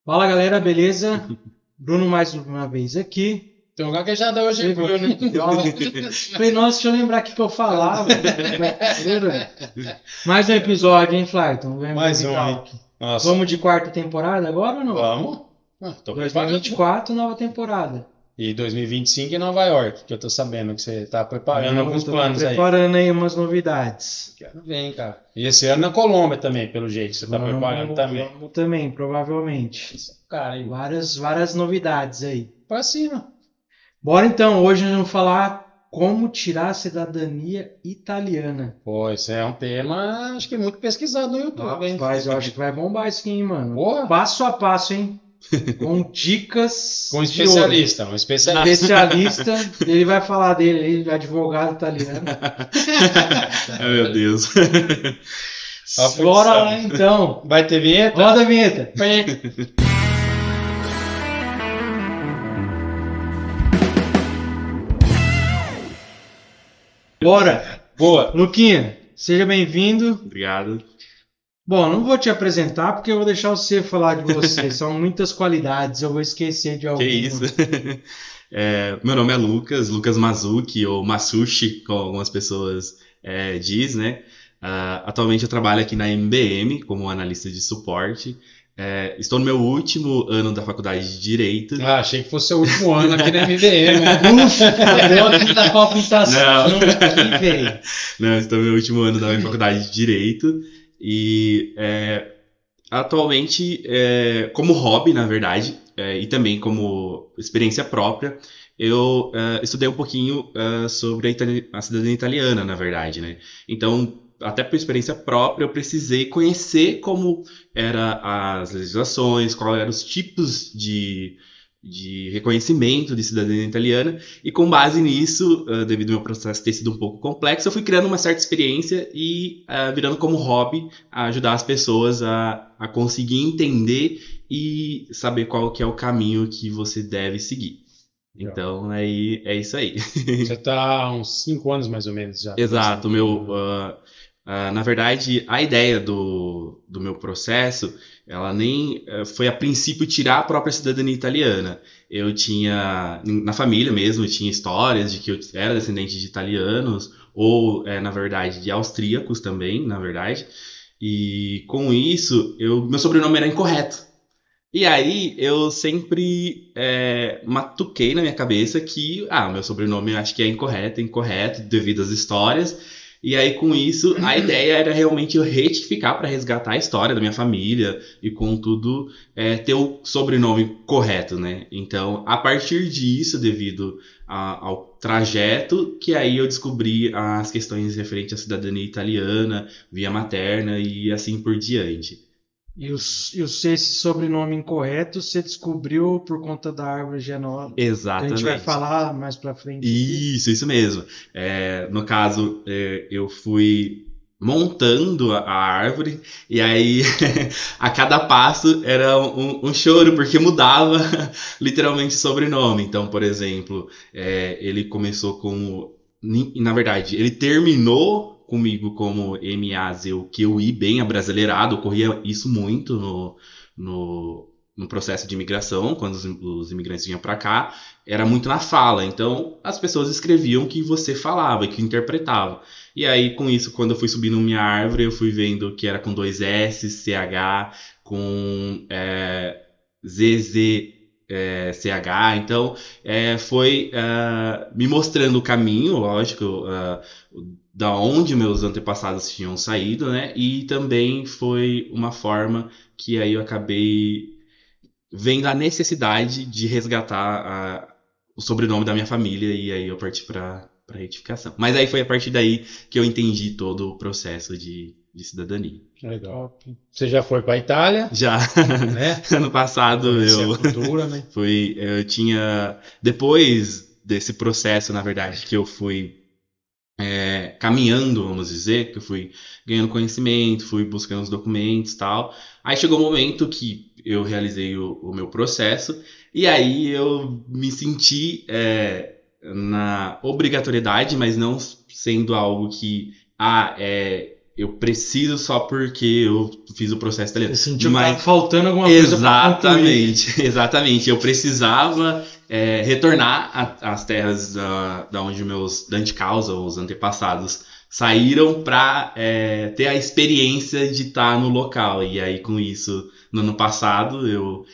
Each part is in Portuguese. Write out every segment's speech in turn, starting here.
Fala galera, beleza? Bruno mais uma vez aqui. Tem um gaguejada hoje, Bruno. Falei, nossa, deixa eu lembrar o que eu falava. Mais um episódio, hein, Flyton? Mais um, hein? Nossa. Vamos de quarta temporada agora ou não? Vamos. Tô 2024, nova temporada. E 2025 em Nova York, que eu tô sabendo que você tá preparando alguns planos aí. Preparando aí umas novidades. Quero ver, hein, cara. E esse ano na Colômbia também, pelo jeito, você tá preparando também. Vamos também, provavelmente. Cara, aí. Várias novidades aí. Pra cima. Bora então, hoje nós vamos falar como tirar a cidadania italiana. Pô, esse é um tema, acho que muito pesquisado no YouTube, hein? Eu acho que vai bombar isso aqui, hein, mano. Porra. Passo a passo, hein? Com dicas. Com um especialista, um especialista. Especialista, ele vai falar dele aí, advogado italiano. Ai, meu Deus. Bora lá então. Vai ter vinheta? Roda a vinheta. Bora. Boa. Luquinha, seja bem-vindo. Obrigado. Bom, não vou te apresentar porque eu vou deixar você falar de você. São muitas qualidades, eu vou esquecer de alguma. Que isso? Meu nome é Lucas Mazuki, ou Masushi, como algumas pessoas diz, né? Atualmente eu trabalho aqui na MBM como analista de suporte. Estou no meu último ano da faculdade de Direito. Ah, achei que fosse o último ano aqui na MBM. Ufa, deu aqui da palpitação aqui, velho. Não, estou no meu último ano da minha faculdade de Direito. E atualmente, como hobby, na verdade, e também como experiência própria, eu estudei um pouquinho sobre a cidadania italiana, na verdade, né? Então, até por experiência própria, eu precisei conhecer como eram as legislações, quais eram os tipos de reconhecimento de cidadania italiana, e com base nisso, devido ao meu processo ter sido um pouco complexo, eu fui criando uma certa experiência e virando como hobby a ajudar as pessoas a conseguir entender e saber qual que é o caminho que você deve seguir. Então, aí é isso aí. Você está há uns 5 anos mais ou menos já. Exato, na verdade, a ideia do meu processo, ela nem foi a princípio tirar a própria cidadania italiana. Eu tinha, na família mesmo, eu tinha histórias de que eu era descendente de italianos, ou, na verdade, de austríacos também, na verdade. E com isso, meu sobrenome era incorreto. E aí, eu sempre matuquei na minha cabeça que, meu sobrenome acho que é incorreto, devido às histórias. E aí, com isso, a ideia era realmente eu retificar para resgatar a história da minha família e, contudo, ter o sobrenome correto, né? Então, a partir disso, devido ao trajeto, que aí eu descobri as questões referentes à cidadania italiana, via materna e assim por diante. E esse sobrenome incorreto você descobriu por conta da árvore genealógica. Exatamente. A gente vai falar mais pra frente. Isso mesmo. No caso, eu fui montando a árvore e aí a cada passo era um choro, porque mudava literalmente o sobrenome. Então, por exemplo, ele começou como... Na verdade, ele terminou comigo como M-A-Z-U-Q-U-I, bem abrasileirado. Ocorria isso muito no processo de imigração, quando os imigrantes vinham para cá, era muito na fala. Então, as pessoas escreviam o que você falava e que interpretava. E aí, com isso, quando eu fui subindo minha árvore, eu fui vendo que era com 2 S, CH, com ZZ, CH. Então, foi me mostrando o caminho, lógico, da onde meus antepassados tinham saído, né? E também foi uma forma que aí eu acabei vendo a necessidade de resgatar o sobrenome da minha família, e aí eu parti para retificação. Mas aí foi a partir daí que eu entendi todo o processo de cidadania. Legal. Você já foi para a Itália? Já. Né? Ano passado a cultura, né? eu tinha... Depois desse processo, na verdade, que eu fui caminhando, vamos dizer, que eu fui ganhando conhecimento, fui buscando os documentos e tal. Aí chegou o momento que eu realizei o meu processo, e aí eu me senti na obrigatoriedade, mas não sendo algo que eu preciso só porque eu fiz o processo italiano. Você sentiu que tava faltando alguma coisa pra concluir. Exatamente, exatamente. Eu precisava retornar às terras da onde meus dante causa, os antepassados, saíram para ter a experiência de estar no local. E aí, com isso, no ano passado, eu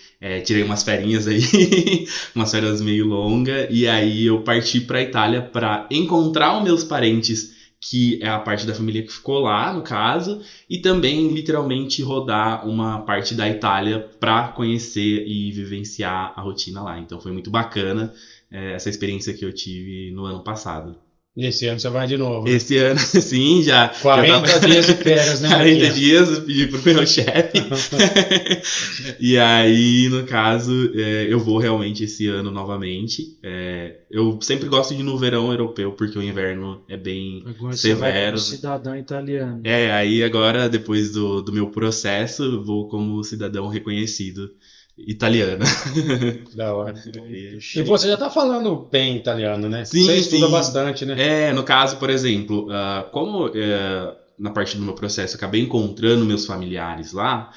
tirei umas ferinhas aí, umas férias meio longas, e aí eu parti para a Itália para encontrar os meus parentes, que é a parte da família que ficou lá, no caso, e também literalmente rodar uma parte da Itália para conhecer e vivenciar a rotina lá. Então foi muito bacana essa experiência que eu tive no ano passado. E esse ano você vai de novo, né? Esse ano, sim, já 40 dias de férias, né, 40 Marquinhos? dias, eu pedi pro meu chefe. E aí, no caso, eu vou realmente esse ano novamente. Eu sempre gosto de ir no verão europeu, porque o inverno é bem Agora você vai severo. como cidadão italiano. Aí agora, depois do meu processo, eu vou como cidadão reconhecido italiano. Da hora. E você já tá falando bem italiano, né? Sim, Você estuda sim. bastante, né? No caso, por exemplo, como na parte do meu processo eu acabei encontrando meus familiares lá,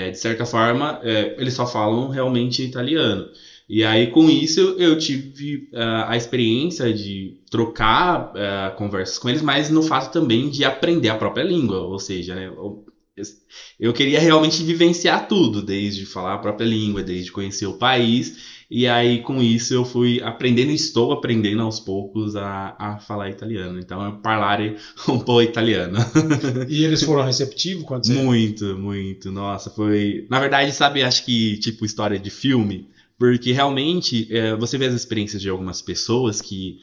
de certa forma, eles só falam realmente italiano. E aí, com isso, eu tive a experiência de trocar conversas com eles, mas no fato também de aprender a própria língua, ou seja, né, eu queria realmente vivenciar tudo, desde falar a própria língua, desde conhecer o país. E aí, com isso, eu fui aprendendo, estou aprendendo aos poucos a falar italiano. Então, eu parlare um pouco italiano. E eles foram receptivos quando você... Muito, muito. Nossa, foi... Na verdade, sabe, acho que tipo história de filme, porque realmente você vê as experiências de algumas pessoas que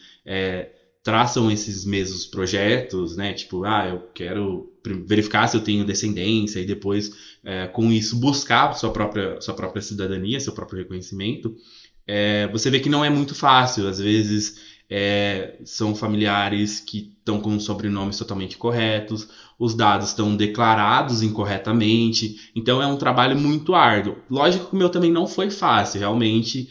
traçam esses mesmos projetos, né? Tipo, eu quero verificar se eu tenho descendência e depois, com isso, buscar sua própria cidadania, seu próprio reconhecimento. Você vê que não é muito fácil. Às vezes, são familiares que estão com sobrenomes totalmente corretos, os dados estão declarados incorretamente, então é um trabalho muito árduo. Lógico que o meu também não foi fácil, realmente,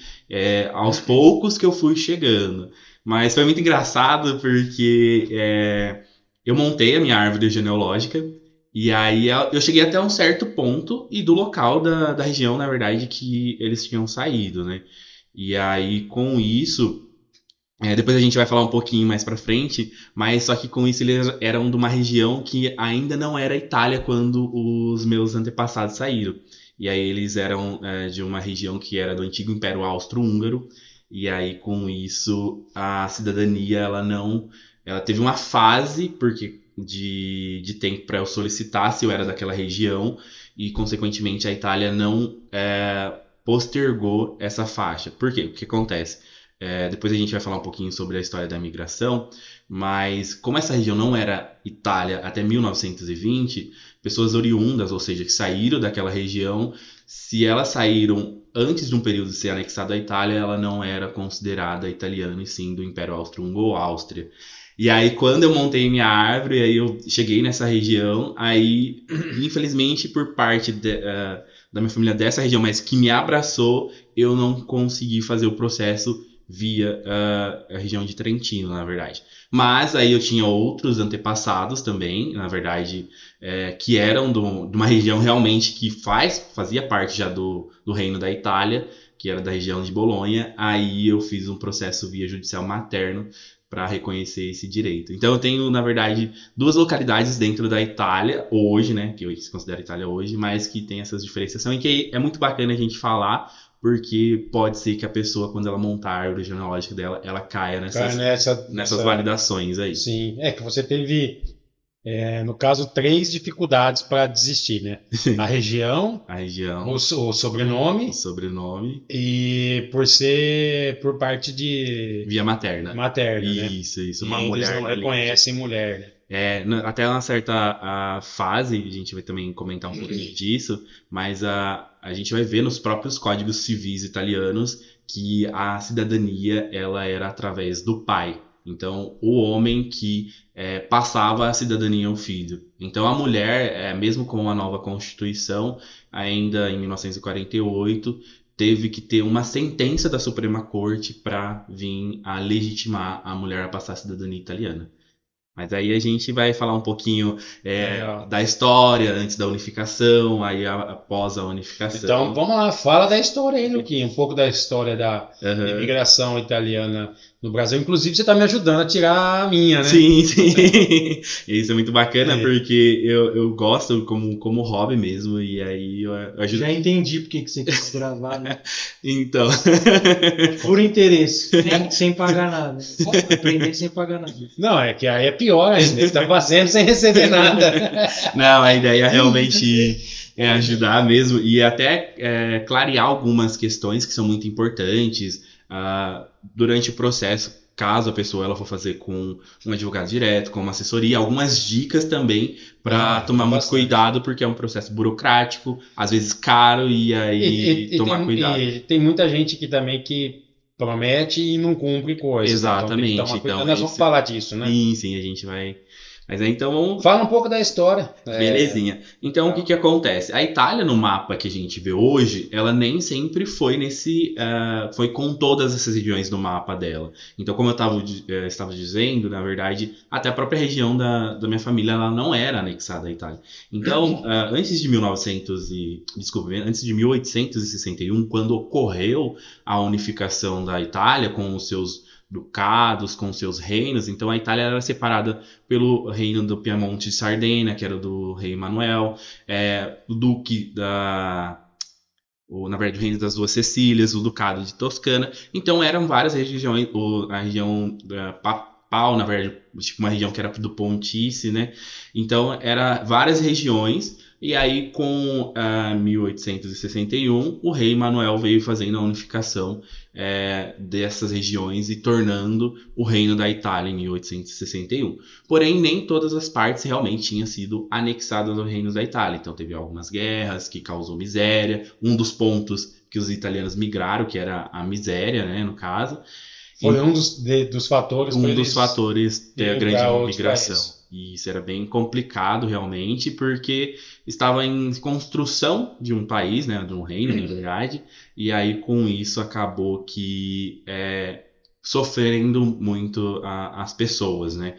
aos poucos que eu fui chegando. Mas foi muito engraçado porque eu montei a minha árvore genealógica e aí eu cheguei até um certo ponto e do local da região, na verdade, que eles tinham saído, né? E aí, com isso, depois a gente vai falar um pouquinho mais pra frente, mas só que com isso eles eram de uma região que ainda não era Itália quando os meus antepassados saíram. E aí eles eram de uma região que era do antigo Império Austro-Húngaro. E aí, com isso, a cidadania, ela teve uma fase de tempo para eu solicitar se eu era daquela região e, consequentemente, a Itália não postergou essa faixa. Por quê? O que acontece? Depois a gente vai falar um pouquinho sobre a história da migração, mas como essa região não era Itália até 1920, pessoas oriundas, ou seja, que saíram daquela região, se elas saíram antes de um período de ser anexada à Itália, ela não era considerada italiana, e sim do Império Austro-Húngaro ou Áustria. E aí, quando eu montei minha árvore, aí eu cheguei nessa região, aí, infelizmente, por parte da minha família dessa região, mas que me abraçou, eu não consegui fazer o processo via a região de Trentino, na verdade. Mas aí eu tinha outros antepassados também, na verdade, que eram de uma região realmente que fazia parte já do reino da Itália, que era da região de Bolonha. Aí eu fiz um processo via judicial materno para reconhecer esse direito. Então eu tenho, na verdade, 2 localidades dentro da Itália hoje, né, que se considera Itália hoje, mas que tem essas diferenciações e que é muito bacana a gente falar, porque pode ser que a pessoa, quando ela montar a árvore genealógica dela, ela caia nessas validações aí. Sim, que você teve, no caso, 3 dificuldades para desistir, né? A região, o sobrenome e por ser por parte de... Via materna. Materna, isso, né? Isso, uma mulher. Eles não reconhecem mulher, né? Até uma certa fase, a gente vai também comentar um pouquinho disso, mas a gente vai ver nos próprios códigos civis italianos que a cidadania ela era através do pai. Então, o homem que passava a cidadania ao filho. Então, a mulher, mesmo com a nova Constituição, ainda em 1948, teve que ter uma sentença da Suprema Corte para vir a legitimar a mulher a passar a cidadania italiana. Mas aí a gente vai falar um pouquinho da história antes da unificação, aí após a unificação. Então, vamos lá, fala da história aí, Luquinha, um pouco da história da imigração italiana no Brasil. Inclusive, você está me ajudando a tirar a minha, né? Sim, sim. Isso é muito bacana, porque eu gosto como hobby mesmo, e aí eu ajudo. Já entendi porque que você quis gravar, né? Então. Por interesse, sem pagar nada. Aprender sem pagar nada. Não, é que aí é pior ainda, você está fazendo sem receber nada. Não, a ideia realmente é ajudar mesmo e até clarear algumas questões que são muito importantes durante o processo, caso a pessoa ela for fazer com um advogado direto, com uma assessoria, algumas dicas também para tomar muito cuidado, porque é um processo burocrático, às vezes caro, e aí tomar cuidado. E tem muita gente que também que promete e não cumpre coisas. Exatamente. Então nós vamos falar disso, né? Sim, a gente vai... Mas aí, então vamos... Fala um pouco da história. Belezinha. Então o que acontece? A Itália no mapa que a gente vê hoje, ela nem sempre foi foi com todas essas regiões no mapa dela. Então, como eu estava dizendo, na verdade, até a própria região da minha família ela não era anexada à Itália. Então, antes de 1861, quando ocorreu a unificação da Itália com os seus ducados, com seus reinos, então a Itália era separada pelo reino do Piemonte e Sardenha, que era do rei Manuel, o duque na verdade, o reino das duas Sicílias, o ducado de Toscana. Então eram várias regiões, a região papal, na verdade, tipo uma região que era do Pontífice, né? Então eram várias regiões. E aí, com 1861, o rei Manuel veio fazendo a unificação dessas regiões e tornando o reino da Itália em 1861. Porém, nem todas as partes realmente tinham sido anexadas ao reino da Itália. Então, teve algumas guerras que causou miséria. Um dos pontos que os italianos migraram, que era a miséria, né, no caso. Foi um dos fatores. Um dos fatores da grande migração. E isso era bem complicado, realmente, porque estava em construção de um país, né, de um reino, na verdade, e aí com isso acabou que sofrendo muito as pessoas, né.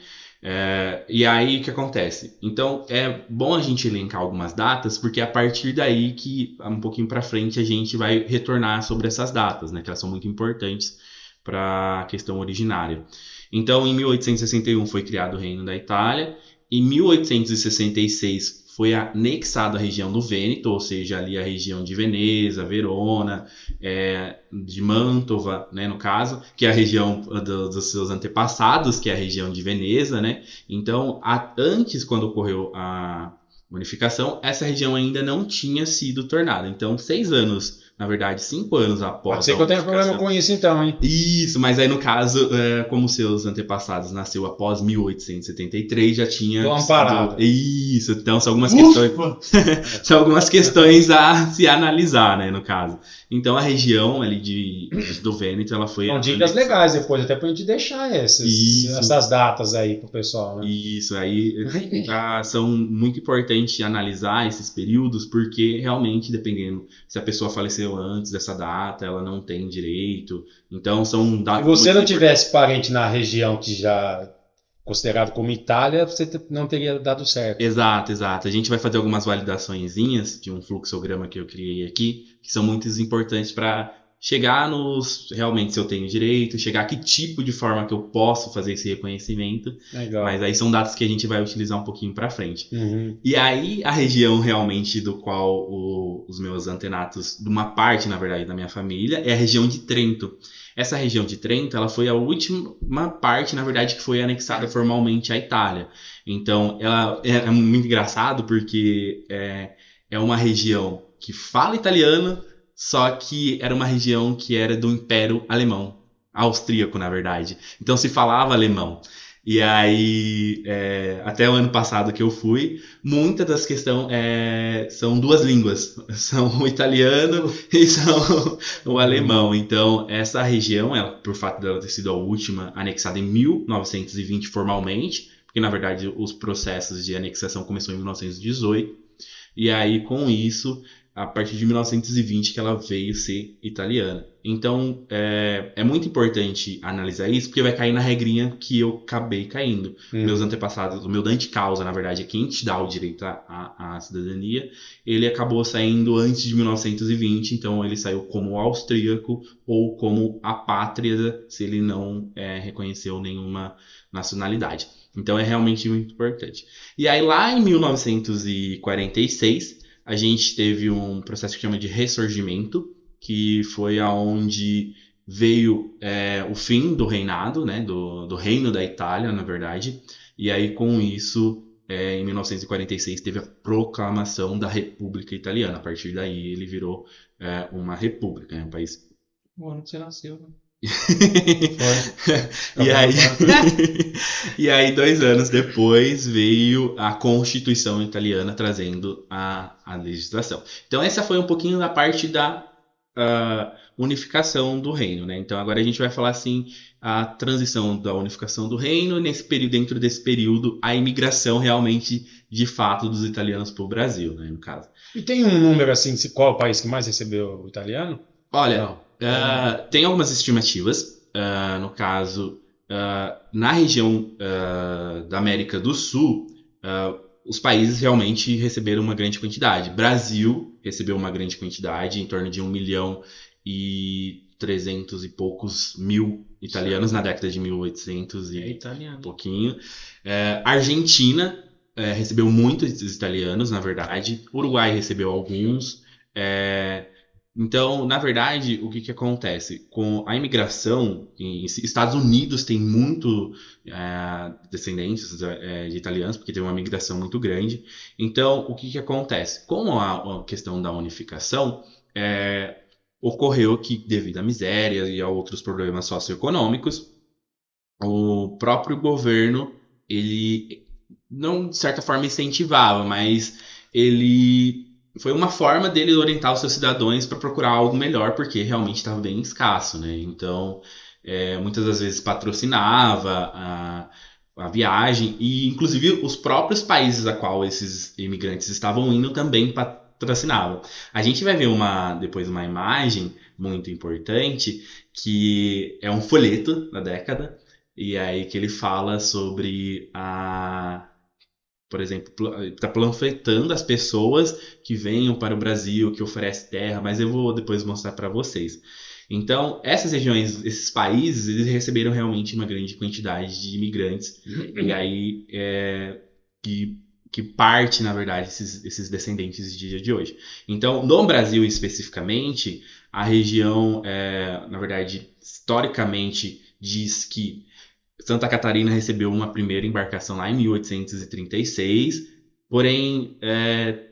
E aí o que acontece? Então é bom a gente elencar algumas datas, porque é a partir daí que um pouquinho para frente a gente vai retornar sobre essas datas, né, que elas são muito importantes para a questão originária. Então, em 1861 foi criado o Reino da Itália. Em 1866 foi anexada a região do Vêneto, ou seja, ali a região de Veneza, Verona, de Mantova, né, no caso, que é a região dos seus antepassados, que é a região de Veneza, né? Então, antes, quando ocorreu a unificação, essa região ainda não tinha sido tornada. Então, 5 anos após. Pode ser que eu tenha problema com isso então, hein? Isso, mas aí no caso, como seus antepassados nasceu após 1873, já tinha. Amparado. Isso, então são algumas questões. São algumas questões a se analisar, né, no caso. Então a região ali do Vêneto, ela foi. São dicas legais depois, até pra gente deixar essas datas aí pro pessoal, né? Isso, aí são muito importantes analisar esses períodos, porque realmente, dependendo se a pessoa faleceu antes dessa data, ela não tem direito. Então são datas. Se você não tivesse parente na região que já considerado como Itália, você não teria dado certo. Exato. A gente vai fazer algumas validaçõezinhas de um fluxograma que eu criei aqui, que são muito importantes para chegar realmente se eu tenho direito, chegar a que tipo de forma que eu posso fazer esse reconhecimento. Legal. Mas aí são dados que a gente vai utilizar um pouquinho para frente. Uhum. E aí a região realmente do qual os meus antenatos, de uma parte, na verdade, da minha família, é a região de Trento. Essa região de Trento, ela foi a última parte, na verdade, que foi anexada formalmente à Itália. Então, ela é muito engraçado porque é uma região que fala italiano, só que era uma região que era do Império Alemão, austríaco, na verdade. Então se falava alemão. E aí, até o ano passado que eu fui, muitas das questões são duas línguas. São o italiano e são o alemão. Então, essa região, por fato dela ter sido a última anexada em 1920 formalmente, porque na verdade os processos de anexação começou em 1918, e aí com isso a partir de 1920 que ela veio ser italiana. Então, é muito importante analisar isso, porque vai cair na regrinha que eu acabei caindo. Meus antepassados, o meu Dante Causa, na verdade, é quem te dá o direito à cidadania, ele acabou saindo antes de 1920, então ele saiu como austríaco ou como apátrida, se ele não reconheceu nenhuma nacionalidade. Então, é realmente muito importante. E aí, lá em 1946, a gente teve um processo que chama de ressurgimento, que foi aonde veio o fim do reinado, né, do reino da Itália, na verdade, e aí com isso, em 1946, teve a proclamação da República Italiana. A partir daí ele virou uma república, um país... O ano que você nasceu, né? E aí 2 anos depois veio a Constituição Italiana trazendo a legislação. Então essa foi um pouquinho da parte da unificação do reino, né? Então agora a gente vai falar assim a transição da unificação do reino, dentro desse período a imigração realmente de fato dos italianos para o Brasil, né, no caso. E tem um número assim, qual é o país que mais recebeu o italiano? Olha, tem algumas estimativas, no caso, na região da América do Sul, os países realmente receberam uma grande quantidade. Brasil recebeu uma grande quantidade, em torno de 1.300.000 e poucos mil italianos na década de 1800 e pouquinho. Argentina recebeu muitos italianos, na verdade. Uruguai recebeu alguns. Então, na verdade, o que acontece? Com a imigração, Estados Unidos tem muito descendentes de italianos, porque teve uma migração muito grande. Então, o que acontece? Com a questão da unificação, ocorreu que, devido à miséria e a outros problemas socioeconômicos, o próprio governo, ele não, de certa forma, incentivava, mas ele... Foi uma forma dele orientar os seus cidadãos para procurar algo melhor, porque realmente estava bem escasso, né? Então, muitas das vezes patrocinava a viagem, e inclusive os próprios países a qual esses imigrantes estavam indo também patrocinavam. A gente vai ver depois uma imagem muito importante, que é um folheto da década, e aí que ele fala sobre por exemplo, está panfletando as pessoas que venham para o Brasil, que oferece terra, mas eu vou depois mostrar para vocês. Então, essas regiões, esses países, eles receberam realmente uma grande quantidade de imigrantes, e aí que parte, na verdade, esses descendentes de dia de hoje. Então, no Brasil especificamente, a região, na verdade, historicamente, diz que Santa Catarina recebeu uma primeira embarcação lá em 1836, porém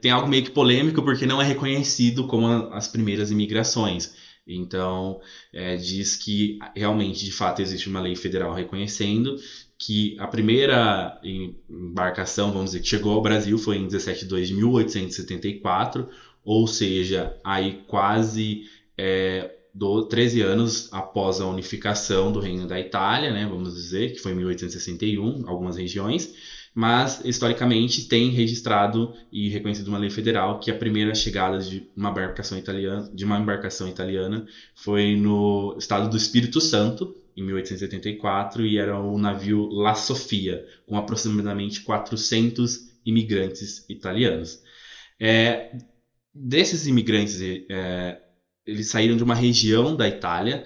tem algo meio que polêmico porque não é reconhecido como as primeiras imigrações. Então, diz que realmente, de fato, existe uma lei federal reconhecendo que a primeira embarcação, vamos dizer, que chegou ao Brasil foi em 17 de 2 de 1874, ou seja, aí quase 13 anos após a unificação do Reino da Itália, né, vamos dizer, que foi em 1861, algumas regiões, mas historicamente tem registrado e reconhecido uma lei federal que a primeira chegada de uma embarcação italiana foi no estado do Espírito Santo, em 1874, e era o navio La Sofia, com aproximadamente 400 imigrantes italianos. Desses imigrantes, eles saíram de uma região da Itália,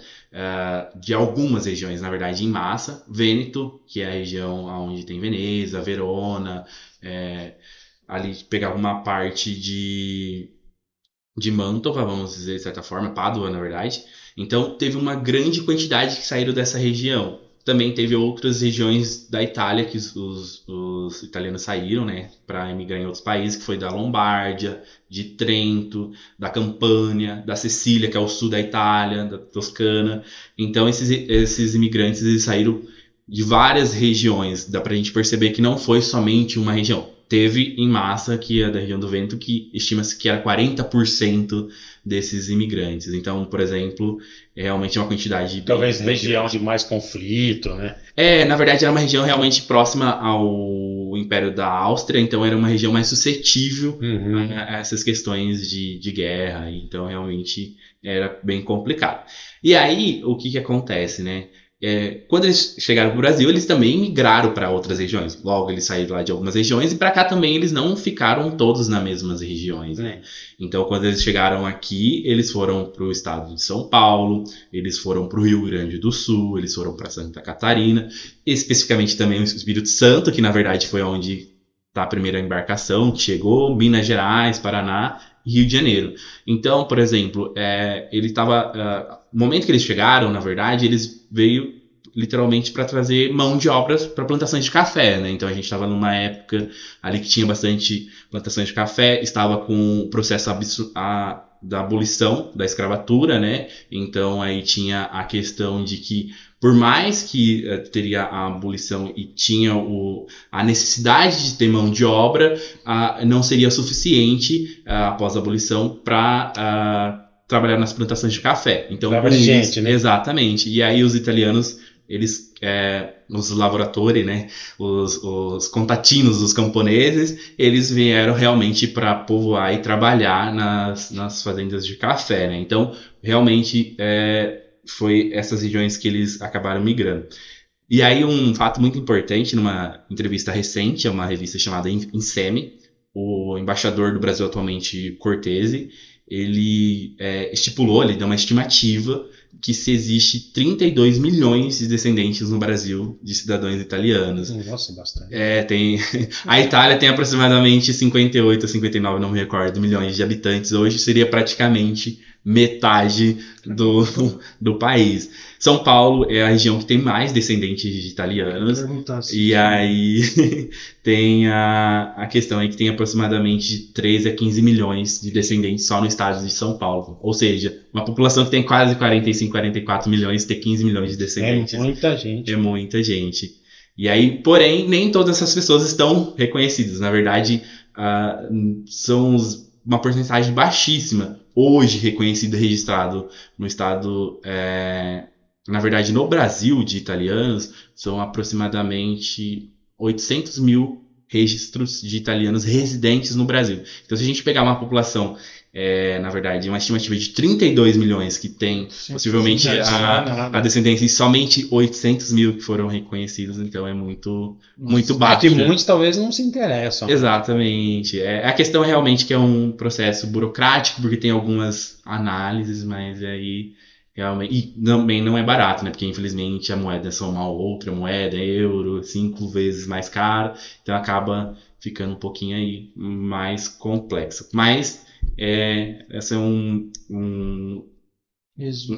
de algumas regiões, na verdade, em massa. Vêneto, que é a região onde tem Veneza, Verona, ali pegava uma parte de Mantova, vamos dizer, de certa forma, Pádua, na verdade. Então, teve uma grande quantidade que saíram dessa região. Também teve outras regiões da Itália que os italianos saíram, né, para emigrar em outros países, que foi da Lombardia, de Trento, da Campânia, da Sicília, que é o sul da Itália, da Toscana. Então, esses imigrantes eles saíram de várias regiões. Dá para a gente perceber que não foi somente uma região. teve em massa aqui da região do Vêneto, que estima-se que era 40% desses imigrantes. Então, por exemplo, realmente é uma quantidade talvez região de mais conflito, né? Na verdade era uma região realmente próxima ao Império da Áustria, então era uma região mais suscetível a essas questões de guerra, então realmente era bem complicado. E aí, o que acontece, né? Quando eles chegaram para o Brasil, eles também migraram para outras regiões. Logo, eles saíram lá de algumas regiões e para cá também eles não ficaram todos nas mesmas regiões, né? Então, quando eles chegaram aqui, eles foram para o estado de São Paulo, eles foram para o Rio Grande do Sul, eles foram para Santa Catarina, especificamente também o Espírito Santo, que na verdade foi onde está a primeira embarcação que chegou, Minas Gerais, Paraná e Rio de Janeiro. Então, por exemplo, ele estava... no momento que eles chegaram, na verdade, eles veio literalmente para trazer mão de obras para plantações de café, né? Então a gente estava numa época ali que tinha bastante plantações de café, estava com o processo da abolição da escravatura, né? Então aí tinha a questão de que por mais que teria a abolição e tinha a necessidade de ter mão de obra, não seria suficiente após a abolição para trabalhar nas plantações de café. Então, gente, né? Exatamente. E aí os italianos, eles, os lavoratori, né, os contatinos, os camponeses, eles vieram realmente para povoar e trabalhar nas fazendas de café, né? Então, realmente, foi essas regiões que eles acabaram migrando. E aí um fato muito importante, numa entrevista recente, uma revista chamada Inseme, o embaixador do Brasil atualmente, Cortese, ele estipulou, ele deu uma estimativa que se existe 32 milhões de descendentes no Brasil de cidadãos italianos. Nossa, bastante. A Itália tem aproximadamente 58 a 59, não me recordo, milhões de habitantes. Hoje seria praticamente metade do país. São Paulo é a região que tem mais descendentes de italianos. E aí tem a questão aí que tem aproximadamente de 13 a 15 milhões de descendentes só no estado de São Paulo. Ou seja, uma população que tem quase 45, 44 milhões, ter 15 milhões de descendentes. É muita gente. É muita gente. E aí, porém, nem todas essas pessoas estão reconhecidas. Na verdade, são uma porcentagem baixíssima hoje reconhecido e registrado no estado, na verdade no Brasil, de italianos, são aproximadamente 800 mil registros de italianos residentes no Brasil. Então se a gente pegar uma população, na verdade, uma estimativa de 32 milhões que tem possivelmente a descendência e somente 800 mil que foram reconhecidos, então é muito baixo. Que muitos talvez não se interessam. Exatamente. A questão é realmente que é um processo burocrático, porque tem algumas análises, mas aí realmente... E também não é barato, né? Porque infelizmente a moeda é uma outra moeda, euro, 5 vezes mais cara, então acaba ficando um pouquinho aí mais complexo. Mas esse é um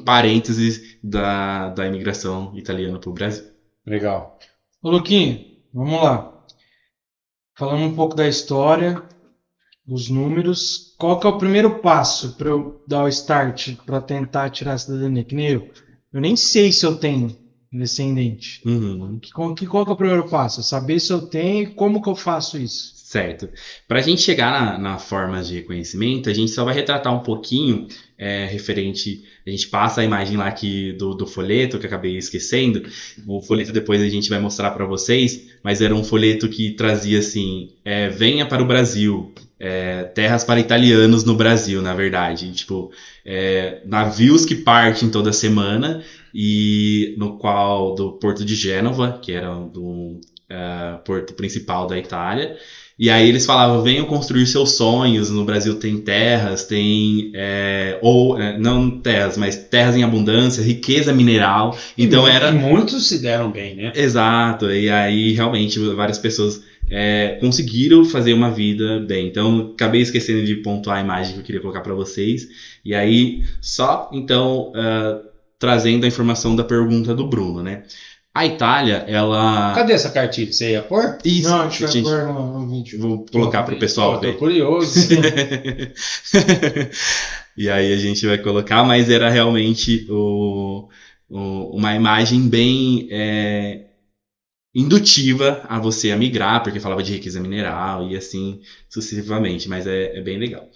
parênteses da imigração italiana para o Brasil. Legal. Ô Luquinho, vamos lá. Falando um pouco da história, os números, qual que é o primeiro passo para eu dar o start para tentar tirar a cidadania? Que nem eu. Eu nem sei se eu tenho descendente. Qual que é o primeiro passo? Saber se eu tenho e como que eu faço isso? Certo. Para a gente chegar na forma de reconhecimento, a gente só vai retratar um pouquinho referente... A gente passa a imagem lá aqui do folheto, que eu acabei esquecendo. O folheto depois a gente vai mostrar para vocês, mas era um folheto que trazia assim, venha para o Brasil, terras para italianos no Brasil, na verdade. Tipo, navios que partem toda semana, e no qual do Porto de Gênova, que era do porto principal da Itália. E aí eles falavam, venham construir seus sonhos, no Brasil tem terras, tem, não terras, mas terras em abundância, riqueza mineral, então era... Muitos se deram bem, né? Exato, e aí realmente várias pessoas conseguiram fazer uma vida bem. Então, acabei esquecendo de pontuar a imagem que eu queria colocar para vocês, e aí só, então, trazendo a informação da pergunta do Bruno, né? A Itália, ela... Cadê essa cartilha? Você ia pôr? Isso, não, a gente vai pôr no vídeo. Vou colocar para o pessoal ver. Tô curioso. E aí a gente vai colocar, mas era realmente uma imagem bem indutiva a você a migrar, porque falava de riqueza mineral e assim sucessivamente, mas é bem legal.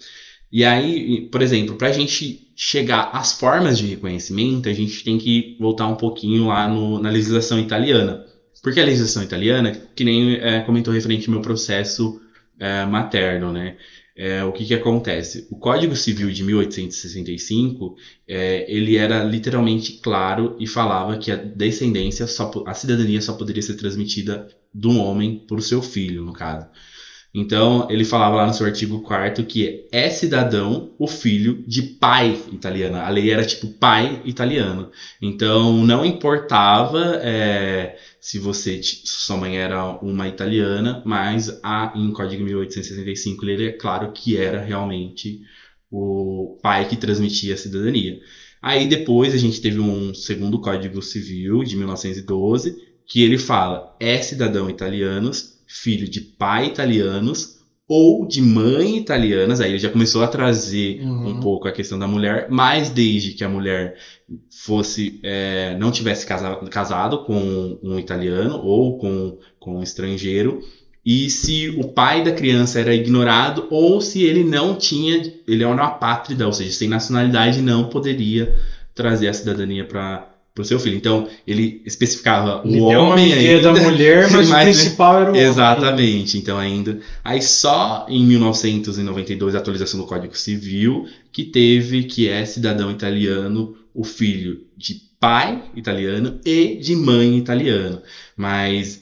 E aí, por exemplo, para a gente chegar às formas de reconhecimento, a gente tem que voltar um pouquinho lá na legislação italiana. Porque a legislação italiana, que nem comentou referente ao meu processo materno, né? O que acontece? O Código Civil de 1865, ele era literalmente claro e falava que a descendência, a cidadania só poderia ser transmitida de um homem para o seu filho, no caso. Então, ele falava lá no seu artigo 4º que é cidadão o filho de pai italiano. A lei era tipo pai italiano. Então, não importava se sua mãe era uma italiana, mas em Código 1865 ele é claro que era realmente o pai que transmitia a cidadania. Aí depois a gente teve um segundo Código Civil de 1912 que ele fala cidadão italianos, filho de pai italianos ou de mãe italianas, aí ele já começou a trazer um pouco a questão da mulher, mas desde que a mulher não tivesse casado com um italiano ou com um estrangeiro, e se o pai da criança era ignorado ou se ele não tinha, ele era uma apátrida, ou seja, sem nacionalidade, não poderia trazer a cidadania para o seu filho. Então, ele especificava o homem ainda. Da mulher, mas o principal era o homem. Exatamente. Então, ainda. Aí, só em 1992, a atualização do Código Civil, que teve que é cidadão italiano o filho de pai italiano e de mãe italiana. Mas,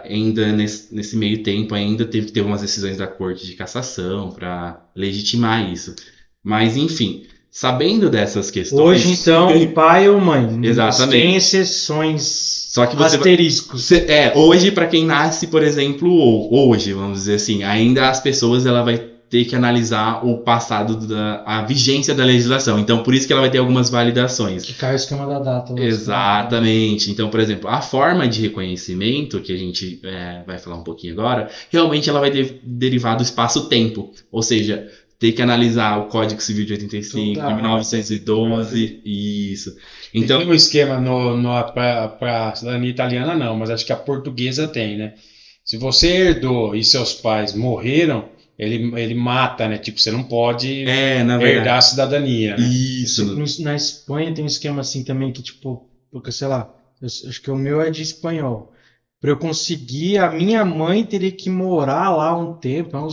ainda nesse meio tempo, ainda teve umas decisões da Corte de Cassação para legitimar isso. Mas, enfim. Sabendo dessas questões... Hoje, então, pai ou mãe. Exatamente. Tem exceções, só que asteriscos. Hoje, para quem nasce, por exemplo, hoje, vamos dizer assim, ainda as pessoas, ela vai ter que analisar o passado, a vigência da legislação. Então, por isso que ela vai ter algumas validações. Que cai o esquema da data. Exatamente. Então, por exemplo, a forma de reconhecimento, que a gente vai falar um pouquinho agora, realmente ela vai derivar do espaço-tempo. Ou seja... ter que analisar o Código Civil de 85, de 1912, isso. Então, tem um esquema para a cidadania italiana, não, mas acho que a portuguesa tem, né? Se você herdou e seus pais morreram, ele mata, né? Tipo, você não pode herdar a cidadania, né? Isso. Na Espanha tem um esquema assim também que, tipo, porque, sei lá, acho que o meu é de espanhol. Para eu conseguir, a minha mãe teria que morar lá um tempo.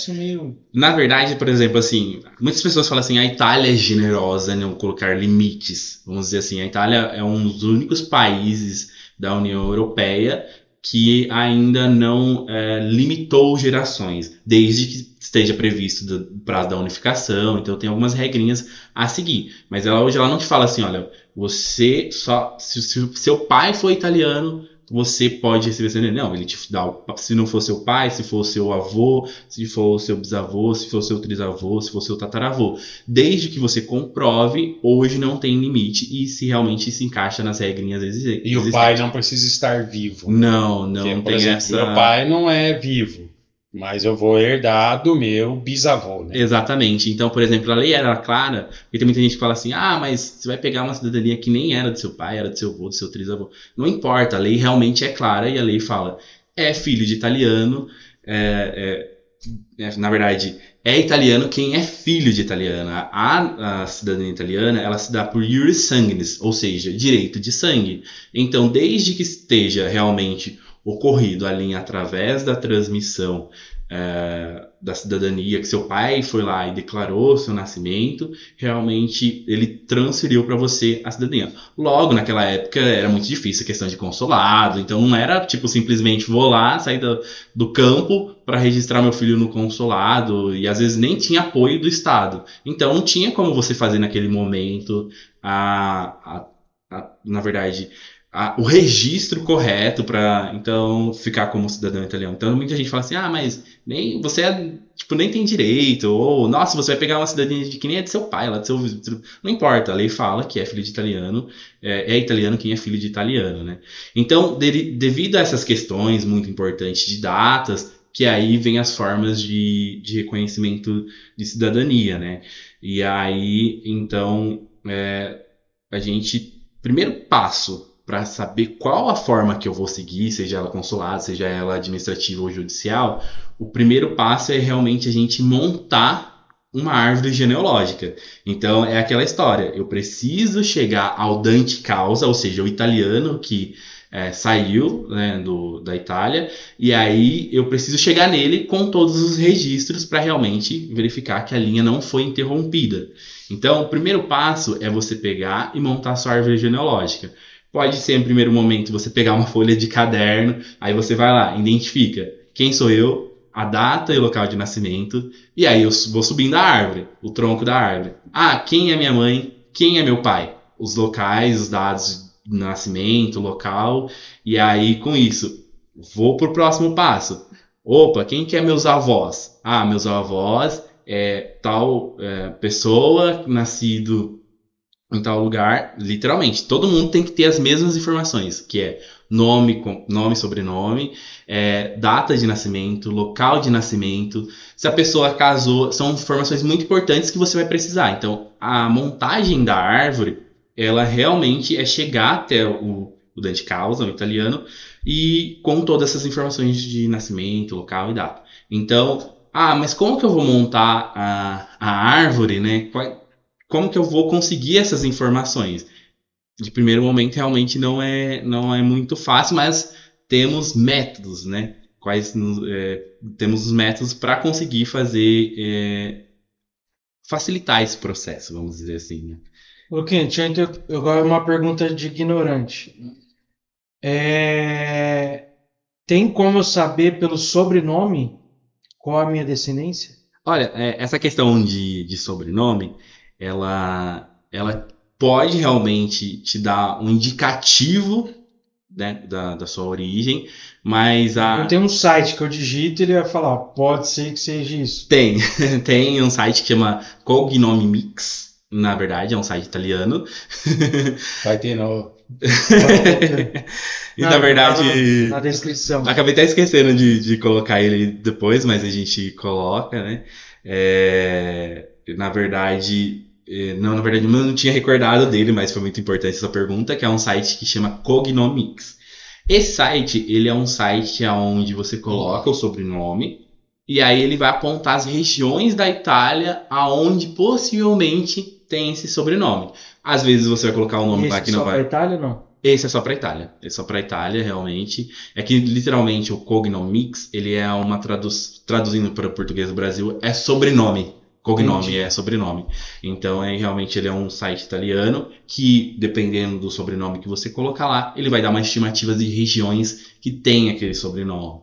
Meio... Na verdade, por exemplo, assim, muitas pessoas falam assim, a Itália é generosa em não colocar limites. Vamos dizer assim, a Itália é um dos únicos países da União Europeia que ainda não limitou gerações, desde que esteja previsto o prazo da unificação. Então tem algumas regrinhas a seguir. Mas hoje ela não te fala assim, olha, você só... Se seu pai foi italiano... você pode receber cidadania. Não, ele te dá, se não for seu pai, se for seu avô, se for seu bisavô, se for seu trisavô, se for seu tataravô. Desde que você comprove, hoje não tem limite e se realmente se encaixa nas regrinhas existentes. E o pai não precisa estar vivo. Não tem exemplo, essa... Meu pai não é vivo, mas eu vou herdar do meu bisavô, né? Exatamente. Então, por exemplo, a lei era clara, porque tem muita gente que fala assim, mas você vai pegar uma cidadania que nem era do seu pai, era do seu avô, do seu trisavô. Não importa, a lei realmente é clara e a lei fala, é filho de italiano, na verdade, é italiano quem é filho de italiano. A cidadania italiana, ela se dá por iuris sanguinis, ou seja, direito de sangue. Então, desde que esteja realmente ocorrido ali através da transmissão da cidadania, que seu pai foi lá e declarou seu nascimento, realmente ele transferiu para você a cidadania. Logo, naquela época era muito difícil a questão de consulado, então não era tipo simplesmente vou lá, sair do campo para registrar meu filho no consulado, e às vezes nem tinha apoio do Estado. Então não tinha como você fazer naquele momento na verdade, o registro correto para então ficar como cidadão italiano. Então muita gente fala assim, mas nem você nem tem direito, ou nossa, você vai pegar uma cidadania de que nem é de seu pai, lá de seu... Não importa, a lei fala que é filho de italiano, é italiano quem é filho de italiano, né? Então, devido a essas questões muito importantes de datas, que aí vem as formas de reconhecimento de cidadania, né? E aí, então, a gente... Primeiro passo para saber qual a forma que eu vou seguir, seja ela consulada, seja ela administrativa ou judicial, o primeiro passo é realmente a gente montar uma árvore genealógica. Então é aquela história, eu preciso chegar ao Dante Causa, ou seja, o italiano que saiu, né, da Itália, e aí eu preciso chegar nele com todos os registros para realmente verificar que a linha não foi interrompida. Então, o primeiro passo é você pegar e montar a sua árvore genealógica. Pode ser, em primeiro momento, você pegar uma folha de caderno, aí você vai lá, identifica quem sou eu, a data e o local de nascimento, e aí eu vou subindo a árvore, o tronco da árvore. Ah, quem é minha mãe? Quem é meu pai? Os locais, os dados de nascimento, local, e aí com isso, vou pro próximo passo. Opa, quem que é meus avós? Ah, meus avós é tal pessoa, nascido em tal lugar, literalmente, todo mundo tem que ter as mesmas informações, que é nome, sobrenome, data de nascimento, local de nascimento, se a pessoa casou, são informações muito importantes que você vai precisar. Então, a montagem da árvore, ela realmente é chegar até o Dante Causa, o italiano, e com todas essas informações de nascimento, local e data. Então, mas como que eu vou montar a árvore, né? Como que eu vou conseguir essas informações? De primeiro momento, realmente não é muito fácil, mas temos métodos, né? Temos os métodos para conseguir facilitar esse processo, vamos dizer assim, né? Luquinha, agora uma pergunta de ignorante. Tem como eu saber pelo sobrenome qual a minha descendência? Olha, essa questão de sobrenome, ela pode realmente te dar um indicativo, né, da sua origem, mas Eu tenho um site que eu digito e ele vai falar, pode ser que seja isso. Tem um site que chama Cognome Mix, na verdade, é um site italiano. Vai ter no... E na verdade, na descrição. Acabei até esquecendo de colocar ele depois, mas a gente coloca, né? Na verdade, eu não tinha recordado dele, mas foi muito importante essa pergunta, que é um site que chama Cognomics. Esse site, ele é um site onde você coloca o sobrenome e aí ele vai apontar as regiões da Itália aonde possivelmente tem esse sobrenome. Às vezes você vai colocar um nome lá que não vai... Esse é só para Itália ou não? Esse é só para Itália. É só para Itália, realmente. É que, literalmente, o Cognomics, ele é uma traduzindo para o português do Brasil, é sobrenome. Cognome é sobrenome. Então, realmente, ele é um site italiano que, dependendo do sobrenome que você colocar lá, ele vai dar uma estimativa de regiões que tem aquele sobrenome.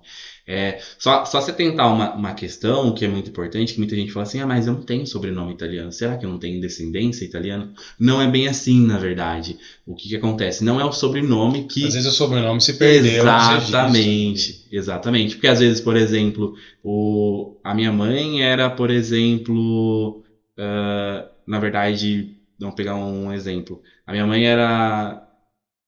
Só você tentar uma questão que é muito importante, que muita gente fala assim, mas eu não tenho sobrenome italiano, será que eu não tenho descendência italiana? Não é bem assim, na verdade. O que acontece? Não é o sobrenome que... Às vezes o sobrenome se perdeu. Exatamente. Porque às vezes, por exemplo, a minha mãe era, por exemplo, na verdade, vamos pegar um exemplo. A minha mãe era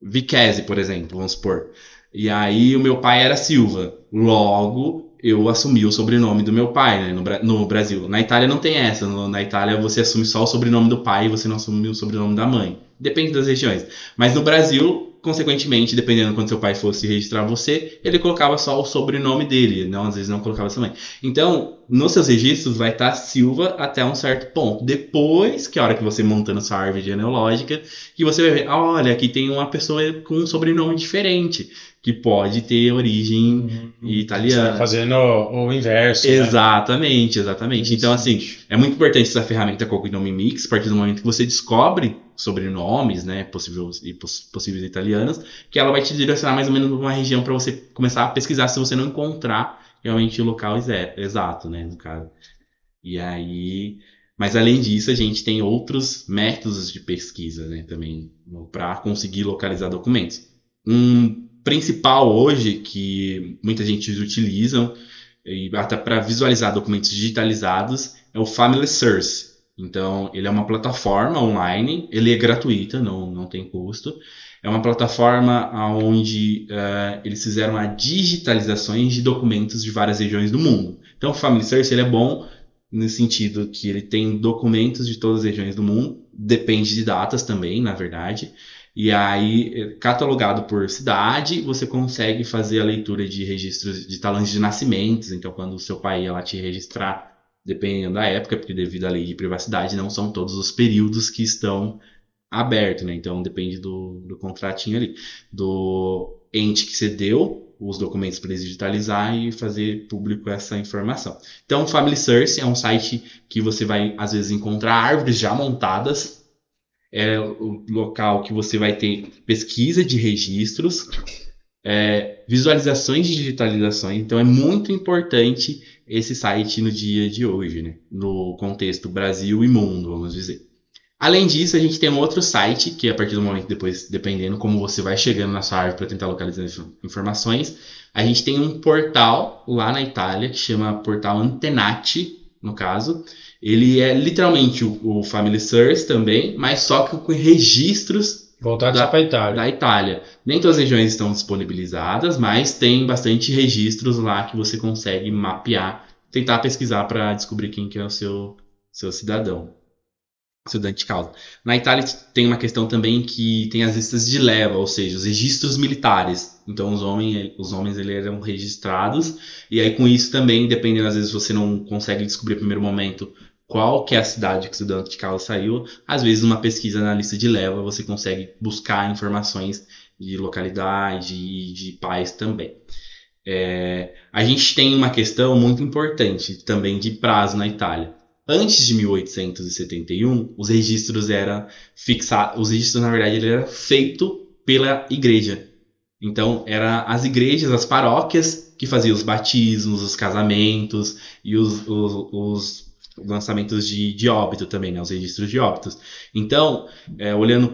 Viquese, por exemplo, vamos supor. E aí o meu pai era Silva. Logo, eu assumi o sobrenome do meu pai, né, no Brasil. Na Itália não tem essa. Na Itália você assume só o sobrenome do pai e você não assume o sobrenome da mãe. Depende das regiões. Mas no Brasil, consequentemente, dependendo de quando seu pai fosse registrar você, ele colocava só o sobrenome dele. Às vezes não colocava sua mãe. Então, nos seus registros vai estar Silva até um certo ponto. Depois, que a hora que você montando sua árvore genealógica, que você vai ver, olha, aqui tem uma pessoa com um sobrenome diferente, que pode ter origem italiana. Você vai fazendo o inverso. Exatamente. Então, assim, é muito importante essa ferramenta Cognome Mix, a partir do momento que você descobre sobrenomes, né, possíveis italianos, que ela vai te direcionar mais ou menos uma região para você começar a pesquisar se você não encontrar realmente o local exato, né, no caso. E aí... Mas além disso, a gente tem outros métodos de pesquisa, né, também, para conseguir localizar documentos. Principal hoje que muita gente utiliza e até para visualizar documentos digitalizados é o Family Source. Então, ele é uma plataforma online, ele é gratuita, não tem custo. É uma plataforma onde eles fizeram a digitalizações de documentos de várias regiões do mundo. Então, o Family Source ele é bom no sentido que ele tem documentos de todas as regiões do mundo, depende de datas também, na verdade. E aí, catalogado por cidade, você consegue fazer a leitura de registros de talões de nascimentos. Então, quando o seu pai ia lá te registrar, dependendo da época, porque devido à lei de privacidade, não são todos os períodos que estão abertos, né? Então, depende do contratinho ali, do ente que você deu os documentos para eles digitalizar e fazer público essa informação. Então, o Family Source é um site que você vai, às vezes, encontrar árvores já montadas. É o local que você vai ter pesquisa de registros, visualizações de digitalizações. Então, é muito importante esse site no dia de hoje, né? No contexto Brasil e mundo, vamos dizer. Além disso, a gente tem um outro site, que a partir do momento depois, dependendo como você vai chegando na sua árvore para tentar localizar informações, a gente tem um portal lá na Itália, que chama Portal Antenati, no caso. Ele é literalmente o Family Source também, mas só que com registros voltados para a Itália. Da Itália. Nem todas as regiões estão disponibilizadas, mas tem bastante registros lá que você consegue mapear, tentar pesquisar para descobrir quem que é o seu cidadão. Estudante de causa. Na Itália tem uma questão também que tem as listas de leva, ou seja, os registros militares. Então os homens eles eram registrados, e aí com isso também, dependendo, às vezes você não consegue descobrir no primeiro momento qual que é a cidade que o estudante de causa saiu, às vezes numa pesquisa na lista de leva você consegue buscar informações de localidade e de pais também. A gente tem uma questão muito importante também de prazo na Itália. Antes de 1871, os registros eram fixados. Os registros, na verdade, ele era feito pela igreja. Então, eram as igrejas, as paróquias, que faziam os batismos, os casamentos e os lançamentos de óbito também, né? Os registros de óbitos. Então, olhando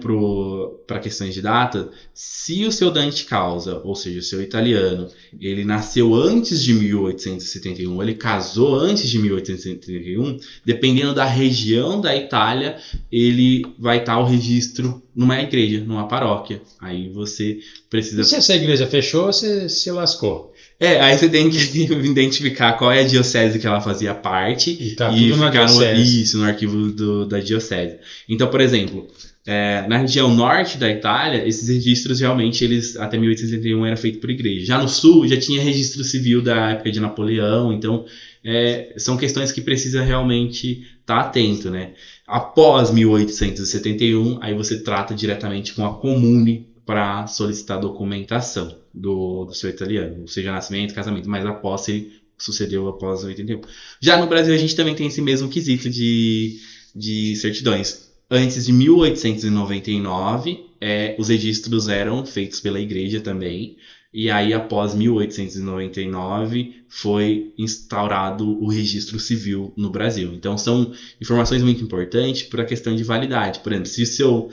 para questões de data, se o seu dante causa, ou seja, o seu italiano, ele nasceu antes de 1871, ele casou antes de 1871, dependendo da região da Itália, ele vai estar o registro numa igreja, numa paróquia. Aí você precisa... E se essa igreja fechou, você se lascou. Aí você tem que identificar qual é a diocese que ela fazia parte e ficar no arquivo da diocese. Então, por exemplo, na região norte da Itália, esses registros realmente, eles até 1871 era feito por igreja. Já no sul, já tinha registro civil da época de Napoleão, então são questões que precisa realmente estar atento, né? Após 1871, aí você trata diretamente com a Comune para solicitar documentação do seu italiano, ou seja, nascimento, casamento, mas a posse sucedeu após 81. Já no Brasil a gente também tem esse mesmo quesito de certidões. Antes de 1899, os registros eram feitos pela igreja também, e aí após 1899 foi instaurado o registro civil no Brasil. Então são informações muito importantes para a questão de validade. Por exemplo,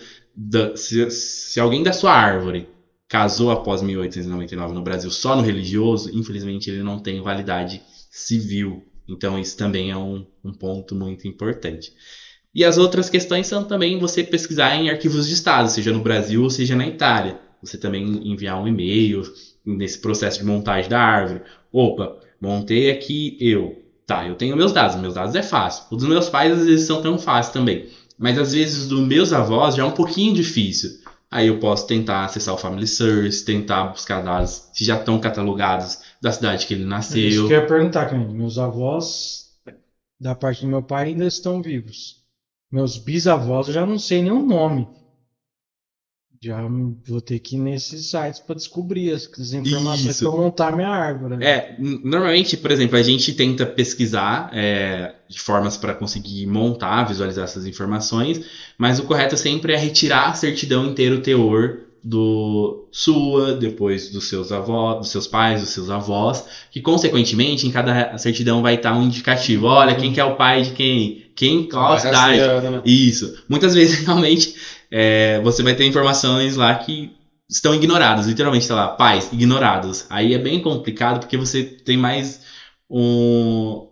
se alguém da sua árvore casou após 1899 no Brasil só no religioso, infelizmente ele não tem validade civil. Então isso também é um ponto muito importante. E as outras questões são também você pesquisar em arquivos de estado, seja no Brasil ou seja na Itália. Você também enviar um e-mail nesse processo de montagem da árvore. Opa, montei aqui eu tenho meus dados é fácil. Os dos meus pais às vezes são tão fáceis também. Mas às vezes os dos meus avós já é um pouquinho difícil. Aí eu posso tentar acessar o Family Source, tentar buscar dados se já estão catalogados da cidade que ele nasceu. Isso que eu ia perguntar, Camille. Meus avós, da parte do meu pai, ainda estão vivos. Meus bisavós eu já não sei nem o nome. Já vou ter que ir nesses sites para descobrir as informações para montar minha árvore. Normalmente, por exemplo, a gente tenta pesquisar de formas para conseguir montar, visualizar essas informações, mas o correto sempre é retirar a certidão inteira, o teor depois dos seus avós, dos seus pais, dos seus avós, que consequentemente em cada certidão vai estar um indicativo. Olha, quem que é o pai de quem, qual a cidade. Isso. Muitas vezes realmente você vai ter informações lá que estão ignoradas, literalmente está lá, pais ignorados. Aí é bem complicado porque você tem mais um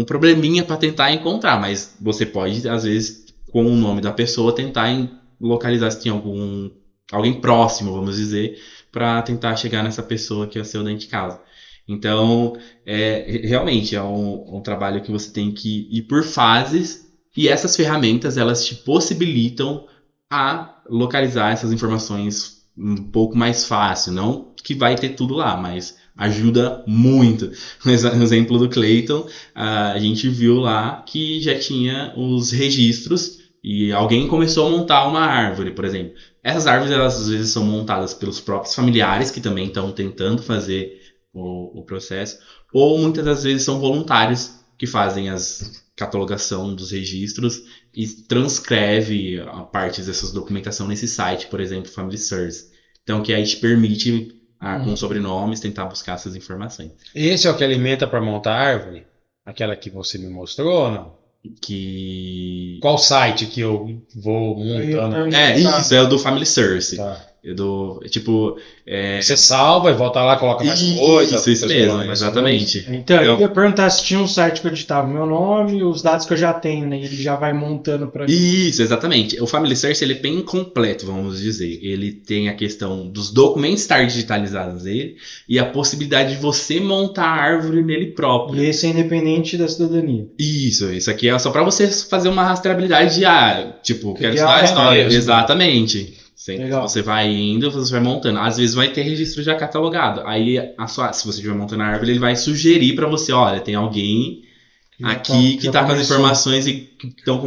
probleminha para tentar encontrar, mas você pode, às vezes, com o nome da pessoa, tentar localizar se tem alguém próximo, vamos dizer, para tentar chegar nessa pessoa que é o seu dente de casa. Então, realmente é um trabalho que você tem que ir por fases, e essas ferramentas elas te possibilitam a localizar essas informações um pouco mais fácil. Não que vai ter tudo lá, mas ajuda muito. No exemplo do Clayton, a gente viu lá que já tinha os registros e alguém começou a montar uma árvore, por exemplo. Essas árvores, elas às vezes são montadas pelos próprios familiares que também estão tentando fazer o processo, ou muitas das vezes são voluntários que fazem as catalogação dos registros e transcreve a partes dessas documentação nesse site, por exemplo, Family Source. Então, que aí te permite, com sobrenomes, tentar buscar essas informações. Esse é o que alimenta para montar a árvore? Aquela que você me mostrou ou não? Qual site que eu vou montando? Isso, é o do Family Source. Tá. Você salva e volta lá, coloca mais coisas. Isso mesmo, exatamente. Então, eu ia perguntar se tinha um site que eu digitava o meu nome e os dados que eu já tenho, né? Ele já vai montando para mim. Isso, exatamente. O Family Source, ele é bem completo, vamos dizer. Ele tem a questão dos documentos estar digitalizados nele e a possibilidade de você montar a árvore nele próprio. E esse é independente da cidadania. Isso aqui é só para você fazer uma rastreabilidade diária. Tipo, quero estudar a história. Exatamente. Você vai indo, você vai montando. Às vezes vai ter registro já catalogado. Aí, se você estiver montando a árvore, ele vai sugerir para você, olha, tem alguém aqui que tá com as informações e que estão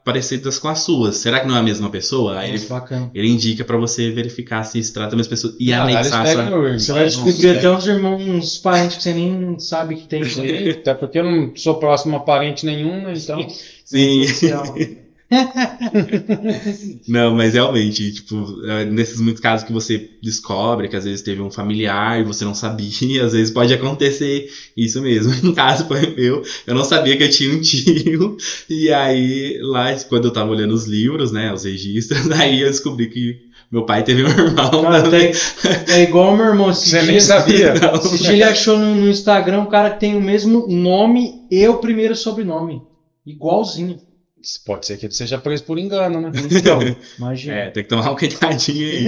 parecidas com as suas. Será que não é a mesma pessoa? Aí ele indica para você verificar se se trata da mesma pessoa e anexar Você vai descobrir até uns irmãos, uns parentes que você nem sabe que tem. Até porque eu não sou próximo a parente nenhum, então... Sim. Não, mas realmente, nesses muitos casos que você descobre que às vezes teve um familiar e você não sabia, às vezes pode acontecer isso mesmo. No caso foi meu, eu não sabia que eu tinha um tio, e aí lá, quando eu tava olhando os livros, né, os registros, aí eu descobri que meu pai teve um irmão. É igual o meu irmão. Você nem sabia. Esse dia ele achou no Instagram um cara que tem o mesmo nome e o primeiro sobrenome. Igualzinho. Pode ser que ele seja preso por engano, né? Então, imagina. Tem que tomar um cuidadinho aí.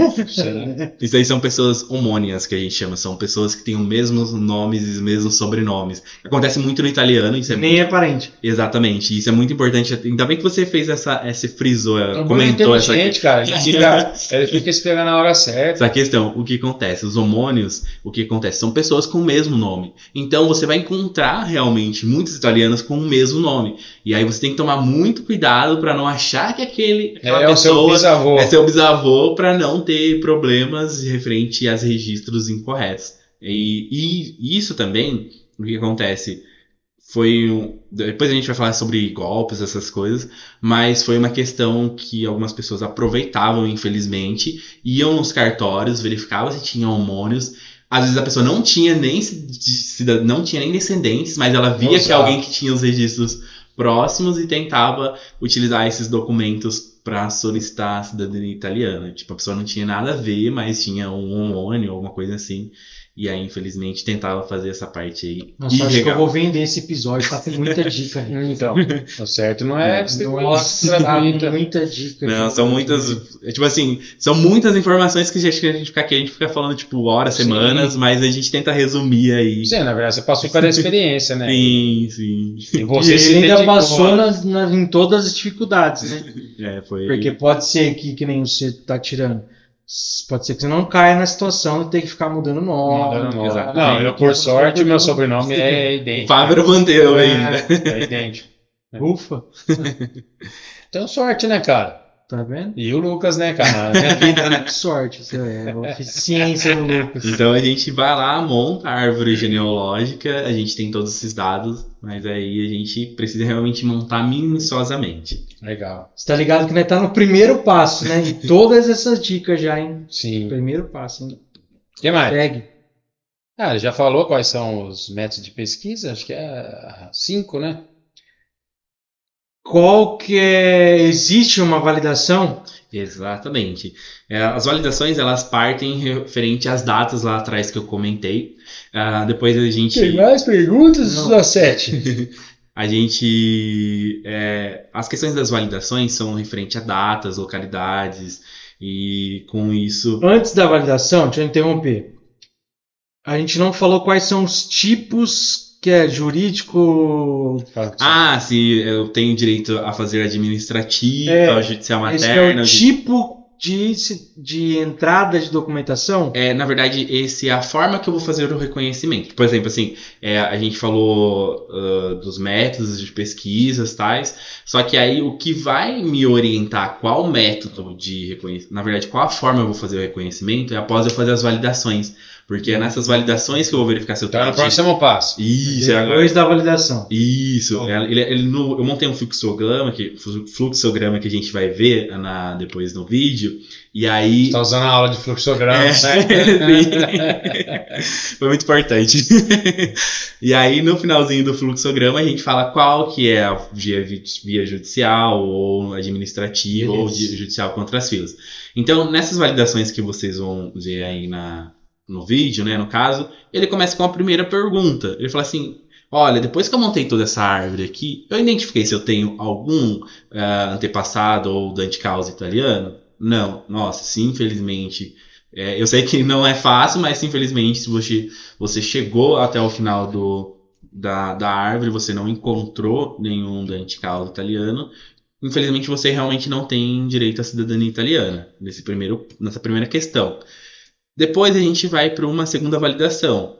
Isso aí são pessoas homônimas que a gente chama. São pessoas que têm os mesmos nomes e os mesmos sobrenomes. Acontece muito no italiano. Nem é parente. Exatamente. Isso é muito importante. Ainda bem que você fez esse frisou, comentou essa questão. Cara. Ele fica esperando a hora certa. Essa questão, o que acontece? Os homônios, o que acontece? São pessoas com o mesmo nome. Então você vai encontrar realmente muitos italianos com o mesmo nome. E aí você tem que tomar muito cuidado para não achar que aquela pessoa é seu bisavô, para não ter problemas referente aos registros incorretos. E isso também, o que acontece, depois a gente vai falar sobre golpes, essas coisas, mas foi uma questão que algumas pessoas aproveitavam, infelizmente, iam nos cartórios, verificavam se tinham homônios. Às vezes a pessoa não tinha nem descendentes, mas ela via que alguém que tinha os registros próximos e tentava utilizar esses documentos para solicitar a cidadania italiana. A pessoa não tinha nada a ver, mas tinha um homônio, alguma coisa assim. E aí, infelizmente, tentava fazer essa parte aí. Nossa, acho que eu vou vender esse episódio, tá com muita dica. Então, o certo não é muita dica. Não, são muitas. São muitas informações que a gente fica aqui, a gente fica falando, horas, semanas, mas a gente tenta resumir aí. Sim, na verdade, você passou pela experiência, né? Sim. E você ainda passou em todas as dificuldades, né? Foi. Porque pode ser que nem você tá tirando. Pode ser que você não caia na situação de ter que ficar mudando nome. Não, eu, por sorte, meu sobrenome é idêntico. Fábio manteve ainda. É idêntico. Ufa. Tenho sorte, né, cara? Tá vendo? E o Lucas, né, cara? Minha vida, né? Que sorte, você é. Eficiência no Lucas. Então a gente vai lá, monta a árvore genealógica, a gente tem todos esses dados, mas aí a gente precisa realmente montar minuciosamente. Legal. Você tá ligado que nós tá no primeiro passo, né? E todas essas dicas já, hein? Sim. Primeiro passo, hein? O que mais? Segue. Ele já falou quais são os métodos de pesquisa? Acho que é 5, né? Existe uma validação? Exatamente. As validações, elas partem referente às datas lá atrás que eu comentei. Depois a gente... Tem mais perguntas, 7? A gente... as questões das validações são referente a datas, localidades, e com isso... Antes da validação, deixa eu interromper. A gente não falou quais são os tipos que é jurídico. Se eu tenho direito a fazer administrativo, judicial materno. Esse é o tipo de entrada de documentação? Na verdade, esse é a forma que eu vou fazer o reconhecimento. Por exemplo, assim, a gente falou dos métodos de pesquisas tais, só que aí o que vai me orientar qual método de reconhecimento, na verdade, qual a forma eu vou fazer o reconhecimento, é após eu fazer as validações. Porque é nessas validações que eu vou verificar se eu tenho. Então, no próximo passo. Isso, depois da validação. Isso. Eu montei um fluxograma que a gente vai ver depois no vídeo. E aí. Você tá usando a aula de fluxograma, certo? Foi muito importante. E aí, no finalzinho do fluxograma, a gente fala qual que é a via judicial, ou administrativa, ou judicial contra as filas. Então, nessas validações que vocês vão ver aí no vídeo, né, no caso, ele começa com a primeira pergunta. Ele fala assim: olha, depois que eu montei toda essa árvore aqui, eu identifiquei se eu tenho algum antepassado ou dante causa italiano? Não. Nossa, sim, infelizmente. Eu sei que não é fácil, mas infelizmente, se você chegou até o final da árvore, você não encontrou nenhum dante causa italiano, infelizmente você realmente não tem direito à cidadania italiana, nessa primeira questão. Depois a gente vai para uma segunda validação.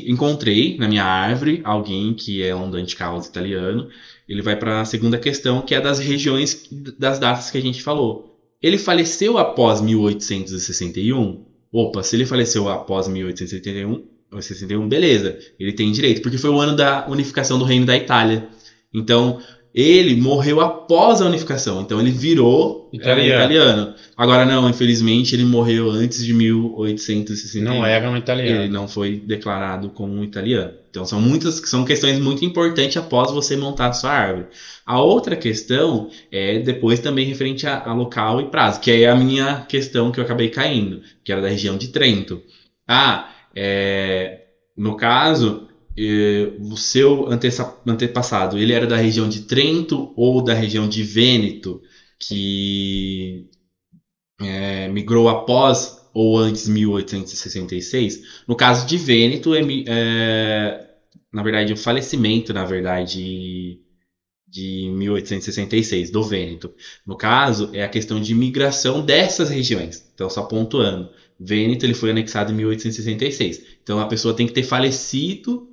Encontrei na minha árvore alguém que é um dante causa italiano. Ele vai para a segunda questão, que é das regiões, das datas que a gente falou. Ele faleceu após 1861? Opa, se ele faleceu após 1861, beleza, ele tem direito, porque foi o ano da unificação do Reino da Itália. Então, ele morreu após a unificação, então ele virou italiano. Agora não, infelizmente ele morreu antes de 1861. Não era um italiano. Ele não foi declarado como um italiano. Então são questões muito importantes após você montar a sua árvore. A outra questão é depois também referente a local e prazo, que é a minha questão que eu acabei caindo, que era da região de Trento. No caso, o seu antepassado, ele era da região de Trento ou da região de Vêneto, que migrou após ou antes de 1866. No caso de Vêneto, na verdade, o falecimento, na verdade, de 1866, do Vêneto. No caso, é a questão de migração dessas regiões. Então, só pontuando. Vêneto ele foi anexado em 1866. Então, a pessoa tem que ter falecido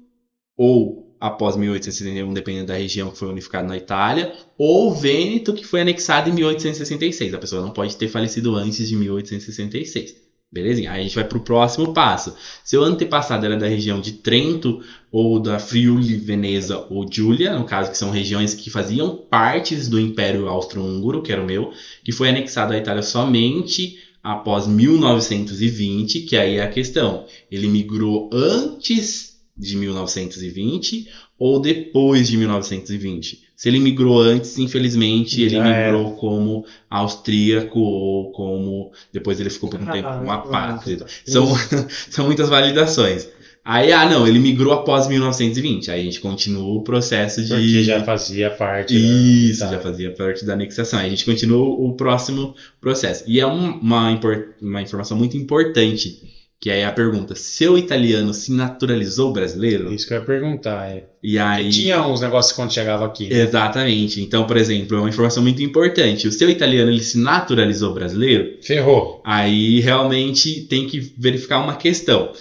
ou após 1861, dependendo da região que foi unificada na Itália, ou Vêneto, que foi anexado em 1866. A pessoa não pode ter falecido antes de 1866. Belezinha? Aí a gente vai para o próximo passo. Seu antepassado era da região de Trento, ou da Friuli, Veneza ou Giulia, no caso que são regiões que faziam partes do Império Austro-Húngaro, que era o meu, que foi anexado à Itália somente após 1920, que aí é a questão. Ele migrou antes de 1920 ou depois de 1920. Se ele migrou antes, infelizmente, ele migrou como austríaco ou como... Depois ele ficou por um tempo como apátrida. São muitas validações. Aí, ele migrou após 1920. Aí a gente continua o processo de... Porque já fazia parte... Isso, já fazia parte da anexação. Aí a gente continua o próximo processo. E é uma informação muito importante, que aí é a pergunta: seu italiano se naturalizou brasileiro? Isso que eu ia perguntar, E aí... tinha uns negócios quando chegava aqui. Né? Exatamente. Então, por exemplo, é uma informação muito importante. O seu italiano, ele se naturalizou brasileiro? Ferrou. Aí, realmente, tem que verificar uma questão.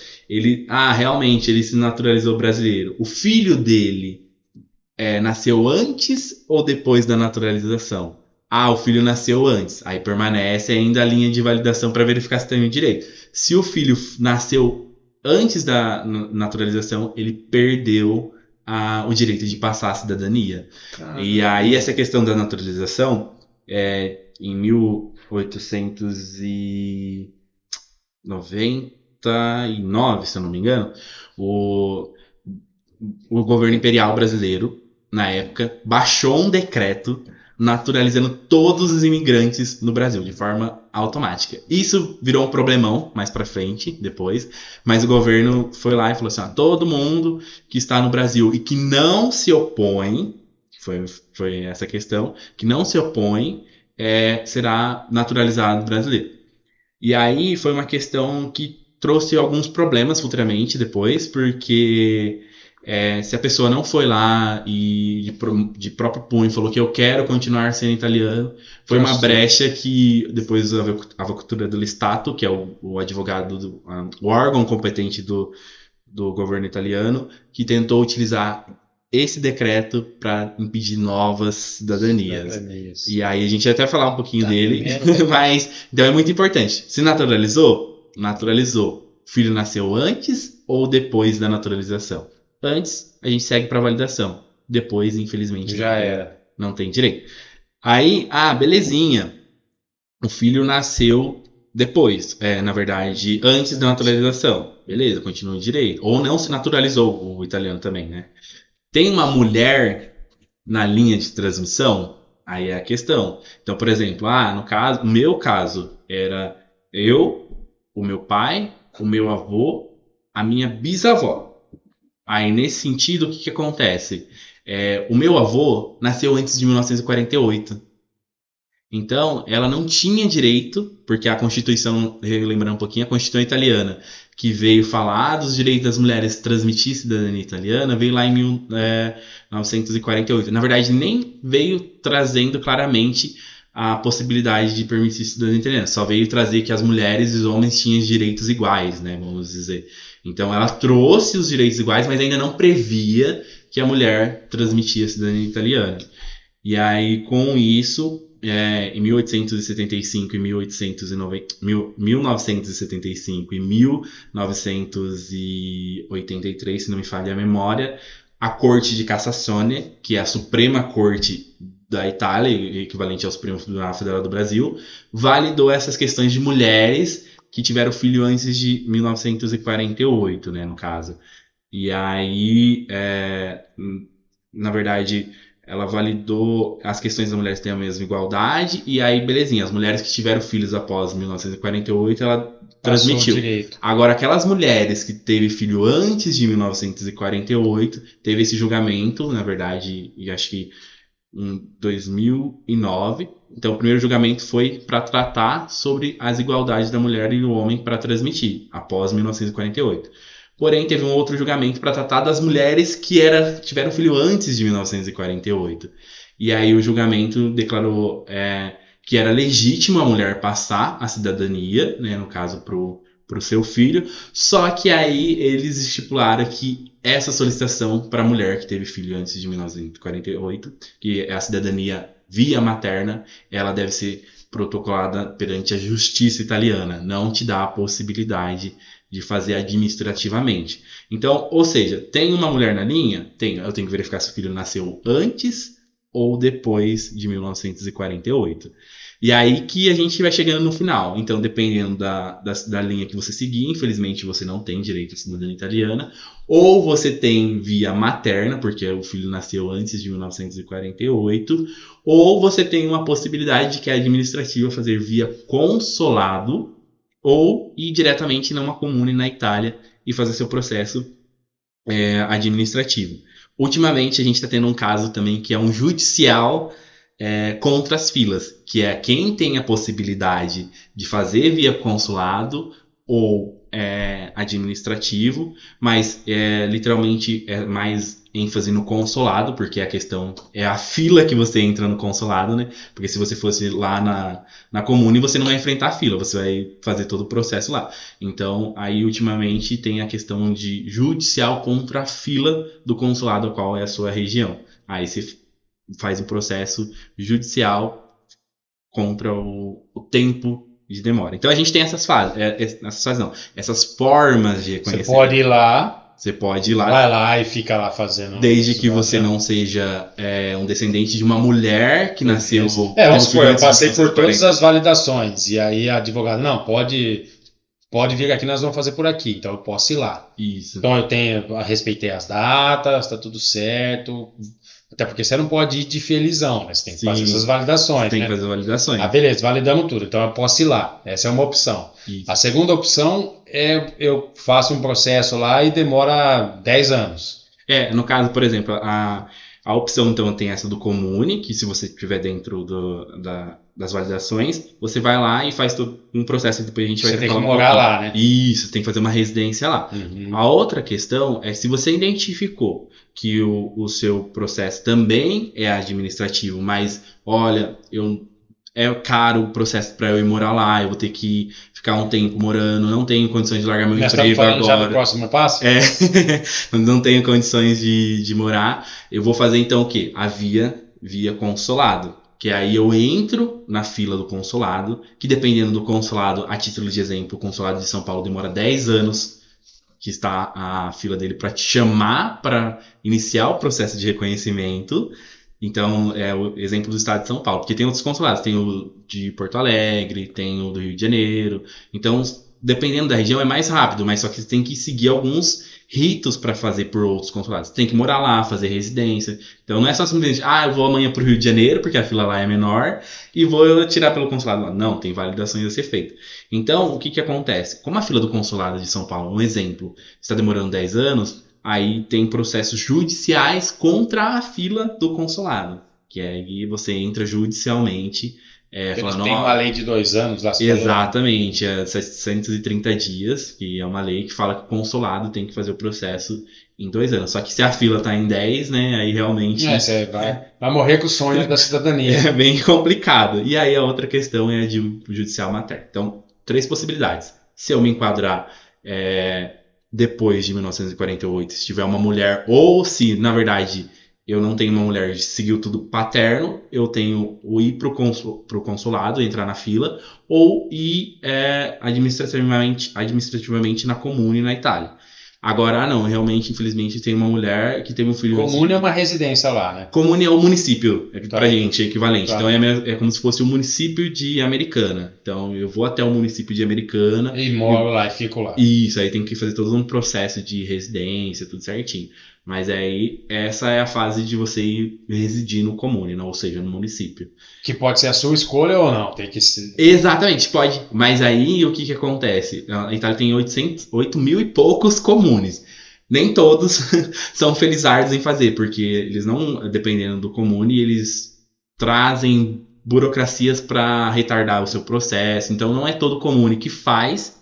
Realmente, ele se naturalizou brasileiro. O filho dele nasceu antes ou depois da naturalização? O filho nasceu antes. Aí permanece ainda a linha de validação para verificar se tem o direito. Se o filho nasceu antes da naturalização, ele perdeu o direito de passar a cidadania. E aí essa questão da naturalização, em 1899, se eu não me engano, o governo imperial brasileiro, na época, baixou um decreto naturalizando todos os imigrantes no Brasil, de forma automática. Isso virou um problemão mais pra frente, depois, mas o governo foi lá e falou assim: todo mundo que está no Brasil e que não se opõe, foi essa questão, que não se opõe, será naturalizado brasileiro. E aí foi uma questão que trouxe alguns problemas futuramente depois, porque se a pessoa não foi lá e de próprio punho falou que eu quero continuar sendo italiano, foi uma brecha que depois a Avvocatura dello Stato, que é o advogado, o órgão competente do governo italiano, que tentou utilizar esse decreto para impedir novas cidadanias. E aí a gente vai até falar um pouquinho dele, mas então é muito importante. Se naturalizou? Naturalizou. O filho nasceu antes ou depois da naturalização? Antes, a gente segue para validação. Depois, infelizmente, já era. Não tem direito. Aí, belezinha. O filho nasceu depois, na verdade, antes da naturalização. Beleza, continua em direito. Ou não se naturalizou o italiano também, né? Tem uma mulher na linha de transmissão? Aí é a questão. Então, por exemplo, no meu caso, era eu, o meu pai, o meu avô, a minha bisavó. Aí, nesse sentido, o que acontece? O meu avô nasceu antes de 1948. Então, ela não tinha direito, porque a Constituição, lembrando um pouquinho, a Constituição italiana, que veio falar dos direitos das mulheres transmitir cidadania italiana, veio lá em 1948. Na verdade, nem veio trazendo claramente a possibilidade de permitir cidadania italiana, só veio trazer que as mulheres e os homens tinham direitos iguais, né, vamos dizer. Então, ela trouxe os direitos iguais, mas ainda não previa que a mulher transmitia a cidadania italiana. E aí, com isso, em 1875 e 1975 e 1983, se não me falha a memória, a Corte de Cassazione, que é a Suprema Corte da Itália, equivalente ao Supremo Tribunal Federal do Brasil, validou essas questões de mulheres que tiveram filho antes de 1948, né, no caso. E aí, na verdade, ela validou as questões das mulheres terem a mesma igualdade, e aí, belezinha, as mulheres que tiveram filhos após 1948, ela transmitiu. Agora, aquelas mulheres que teve filho antes de 1948, teve esse julgamento, na verdade, e acho que em 2009. Então, o primeiro julgamento foi para tratar sobre as igualdades da mulher e do homem para transmitir, após 1948. Porém, teve um outro julgamento para tratar das mulheres que tiveram filho antes de 1948. E aí o julgamento declarou que era legítimo a mulher passar a cidadania, né, no caso para o seu filho, só que aí eles estipularam que essa solicitação para a mulher que teve filho antes de 1948, que é a cidadania via materna, ela deve ser protocolada perante a justiça italiana, não te dá a possibilidade de fazer administrativamente. Então, ou seja, tem uma mulher na linha? Eu tenho que verificar se o filho nasceu antes ou depois de 1948. E aí que a gente vai chegando no final. Então, dependendo da linha que você seguir, infelizmente você não tem direito à cidadania italiana, ou você tem via materna, porque o filho nasceu antes de 1948, ou você tem uma possibilidade que é administrativa, fazer via consolado, ou ir diretamente numa comune na Itália e fazer seu processo administrativo. Ultimamente a gente está tendo um caso também que é um judicial contra as filas, que é quem tem a possibilidade de fazer via consulado ou administrativo, mas literalmente é mais ênfase no consulado, porque a questão é a fila que você entra no consulado, né? Porque se você fosse lá na comune, você não vai enfrentar a fila, você vai fazer todo o processo lá. Então, aí ultimamente tem a questão de judicial contra a fila do consulado, qual é a sua região. Aí você faz um processo judicial contra o tempo de demora. Então a gente tem essas fases, essas formas de reconhecer. Você pode ir lá. Vai lá e fica lá fazendo. Desde que você não seja um descendente de uma mulher que nasceu. Vamos supor, eu passei por todas as validações. E aí a advogada, não, pode vir aqui, nós vamos fazer por aqui. Então eu posso ir lá. Isso. Então eu respeitei as datas, tá tudo certo. Até porque você não pode ir de felizão, né? Você tem que fazer essas validações. Tem que fazer validações. Beleza, validamos tudo. Então eu posso ir lá. Essa é uma opção. Isso. A segunda opção é eu faço um processo lá e demora 10 anos. No caso, por exemplo, a opção então tem essa do comune, que se você estiver dentro das validações, você vai lá e faz todo um processo, depois a gente vai Você tem que morar lá, né? Isso, tem que fazer uma residência lá. Uhum. A outra questão é se você identificou que o seu processo também é administrativo, mas olha, é caro o processo para eu ir morar lá, eu vou ter que ficar um tempo morando, não tenho condições de largar meu Nós emprego estamos falando agora. já do próximo passo? Não tenho condições de morar. Eu vou fazer então o quê? A via consulado. Que aí eu entro na fila do consulado, que dependendo do consulado, a título de exemplo, o consulado de São Paulo demora 10 anos, que está a fila dele para te chamar para iniciar o processo de reconhecimento. Então, é o exemplo do estado de São Paulo, porque tem outros consulados, tem o de Porto Alegre, tem o do Rio de Janeiro. Então, dependendo da região é mais rápido, mas só que você tem que seguir alguns ritos para fazer por outros consulados. Você tem que morar lá, fazer residência. Então, não é só simplesmente, eu vou amanhã para o Rio de Janeiro, porque a fila lá é menor, e vou tirar pelo consulado lá. Não, tem validações a ser feita. Então, o que acontece? Como a fila do consulado de São Paulo, um exemplo, está demorando 10 anos, aí tem processos judiciais contra a fila do consulado, que aí você entra judicialmente. Falando, tem uma lei de 2 anos lá. Exatamente, é 730 dias, que é uma lei que fala que o consulado tem que fazer o processo em 2 anos. Só que se a fila está em 10, né, aí realmente... Você vai morrer com o sonho da cidadania. É bem complicado. E aí a outra questão é a de judicial materno. Então, 3 possibilidades. Se eu me enquadrar depois de 1948, se tiver uma mulher, ou se, na verdade, eu não tenho uma mulher, seguiu tudo paterno, eu tenho o ir para o consulado, entrar na fila, ou ir administrativamente na Comune, na Itália. Agora, não, realmente, infelizmente, tem uma mulher que teve um filho... Comune é uma residência lá, né? Comune é o município, pra gente, é equivalente. Tá. Então é como se fosse o município de Americana. Então eu vou até o município de Americana. E moro lá e fico lá. Isso, aí tem que fazer todo um processo de residência, tudo certinho. Mas aí, essa é a fase de você ir residir no comune, né? Ou seja, no município. Que pode ser a sua escolha ou não, tem que ser... Exatamente, pode. Mas aí, o que acontece? A Itália tem 8 mil e poucos comunes. Nem todos são felizardos em fazer, porque eles não, dependendo do comune, eles trazem burocracias para retardar o seu processo. Então, não é todo comune que faz,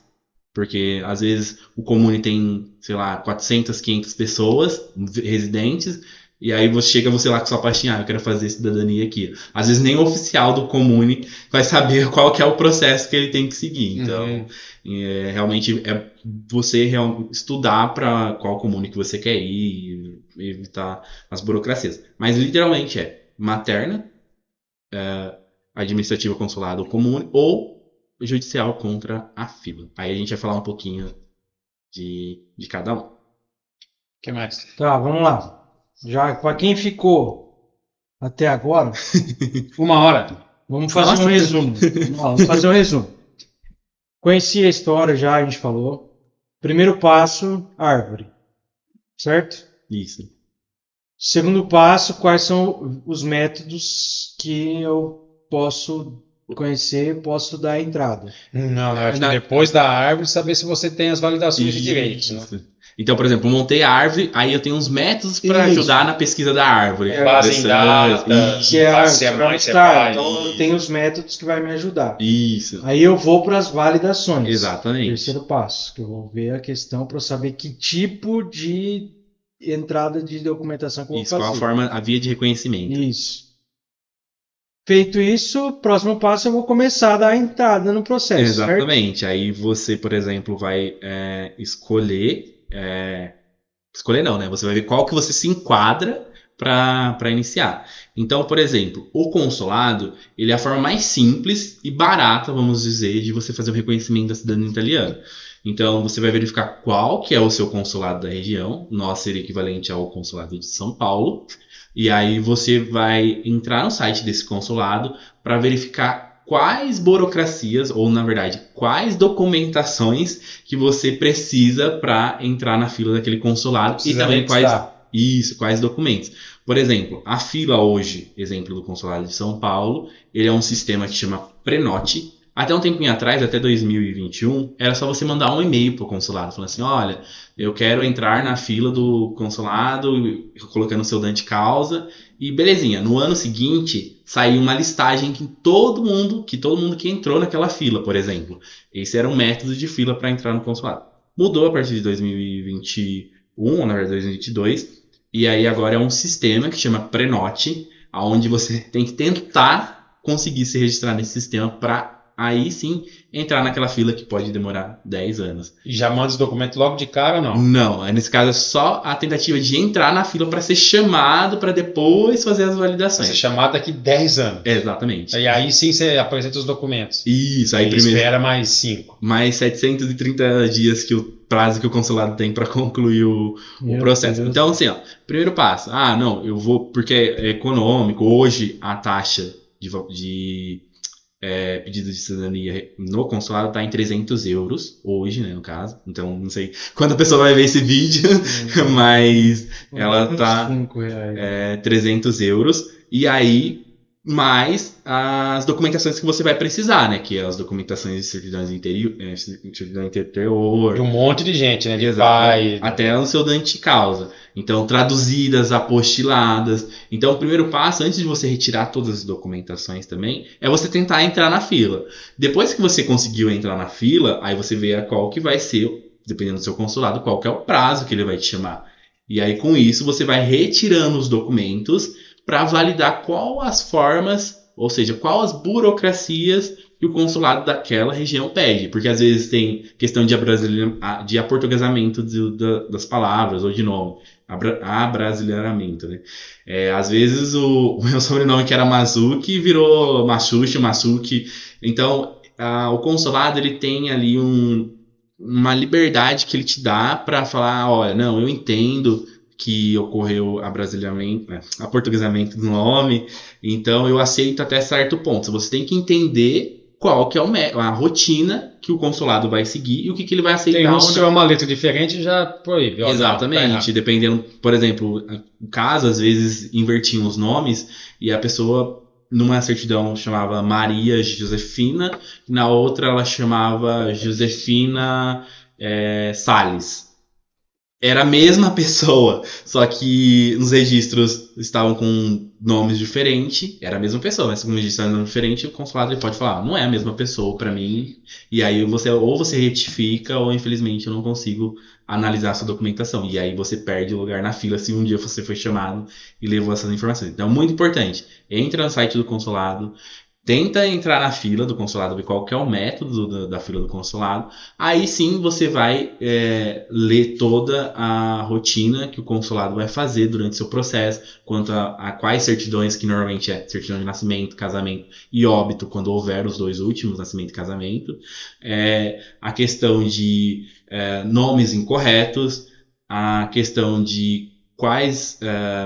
porque às vezes o comune tem, sei lá, 400, 500 pessoas residentes, e aí você lá com sua pastinha, eu quero fazer cidadania aqui. Às vezes nem o oficial do comune vai saber qual que é o processo que ele tem que seguir. Então, realmente é você estudar para qual comune que você quer ir e evitar as burocracias. Mas literalmente é materna, administrativa consulado comune ou judicial contra a fila. Aí a gente vai falar um pouquinho de cada um. O que mais? Tá, vamos lá. Já para quem ficou até agora, 1 hora. Vamos fazer um resumo. Vamos fazer um resumo. Conheci a história já, a gente falou. Primeiro passo, árvore. Certo? Isso. Segundo passo, quais são os métodos que eu posso conhecer, posso dar entrada. Não, acho que depois da árvore, saber se você tem as validações de direitos. Né? Então, por exemplo, eu montei a árvore, aí eu tenho uns métodos para ajudar na pesquisa da árvore. Base em data, se é mãe, se é pai. Então eu tenho os métodos que vai me ajudar. Isso. Aí eu vou para as validações. Exatamente. Terceiro passo, que eu vou ver a questão para saber que tipo de entrada de documentação que eu vou fazer. Qual a forma, a via de reconhecimento. Isso. Feito isso, próximo passo eu vou começar a dar a entrada no processo. Exatamente. Certo? Aí você, por exemplo, vai escolher. Escolher não, né? Você vai ver qual que você se enquadra para iniciar. Então, por exemplo, o consulado, ele é a forma mais simples e barata, vamos dizer, de você fazer o reconhecimento da cidadania italiana. Então, você vai verificar qual que é o seu consulado da região. Nós seria equivalente ao consulado de São Paulo. E aí você vai entrar no site desse consulado para verificar quais burocracias, ou na verdade, quais documentações que você precisa para entrar na fila daquele consulado. E também quais documentos. Por exemplo, a fila hoje, exemplo do consulado de São Paulo, ele é um sistema que chama Prenote. Até um tempinho atrás, até 2021, era só você mandar um e-mail pro consulado, falando assim, olha, eu quero entrar na fila do consulado, colocando seu dante causa, e belezinha. No ano seguinte, saiu uma listagem que todo mundo que entrou naquela fila, por exemplo. Esse era um método de fila para entrar no consulado. Mudou a partir de 2021, na verdade 2022, e aí agora é um sistema que chama Prenote, onde você tem que tentar conseguir se registrar nesse sistema para aí sim entrar naquela fila que pode demorar 10 anos. E já manda os documentos logo de cara ou não? Não, nesse caso é só a tentativa de entrar na fila para ser chamado para depois fazer as validações. Ser chamado daqui 10 anos. Exatamente. E aí sim você apresenta os documentos. Isso, aí primeiro espera mais 5. Mais 730 dias que o prazo que o consulado tem para concluir o processo. Deus. Então, assim, ó, primeiro passo. Não, eu vou porque é econômico. Hoje a taxa de pedido de cidadania no consulado está em 300 euros, hoje, né, no caso. Então, não sei quando a pessoa vai ver esse vídeo, mas ela tá 300 euros. E aí, mais as documentações que você vai precisar, né, que é as documentações de certidões interior, certidão interior. De um monte de gente, né, de pai. Até o seu dante causa. Então, traduzidas, apostiladas. Então, o primeiro passo, antes de você retirar todas as documentações também, é você tentar entrar na fila. Depois que você conseguiu entrar na fila, aí você vê qual que vai ser, dependendo do seu consulado, qual que é o prazo que ele vai te chamar. E aí, com isso, você vai retirando os documentos para validar qual as formas, ou seja, qual as burocracias que o consulado daquela região pede. Porque às vezes tem questão de aportuguesamento das palavras ou de nome. Abrasileiramento, né? Às vezes o meu sobrenome que era Mazuki virou Masuki. Então, o consulado ele tem ali uma liberdade que ele te dá para falar, olha, não, eu entendo que ocorreu aportuguesamento do nome, então eu aceito até certo ponto. Você tem que entender qual que é a rotina que o consulado vai seguir e o que ele vai aceitar. Se tiver uma letra diferente, já proíbe. Exatamente, dependendo, por exemplo, o caso, às vezes invertiam os nomes e a pessoa, numa certidão, chamava Maria Josefina, na outra ela chamava Josefina Salles. Era a mesma pessoa, só que nos registros estavam com nomes diferentes. Era a mesma pessoa, mas com um registro nome diferente, o consulado ele pode falar, não é a mesma pessoa para mim. E aí você retifica ou infelizmente eu não consigo analisar a sua documentação. E aí você perde o lugar na fila se um dia você foi chamado e levou essas informações. Então, muito importante, entra no site do consulado, tenta entrar na fila do consulado, ver qual que é o método da fila do consulado. Aí sim você vai ler toda a rotina que o consulado vai fazer durante seu processo, quanto a quais certidões, que normalmente é certidão de nascimento, casamento e óbito, quando houver os dois últimos, nascimento e casamento. A questão de nomes incorretos, a questão de quais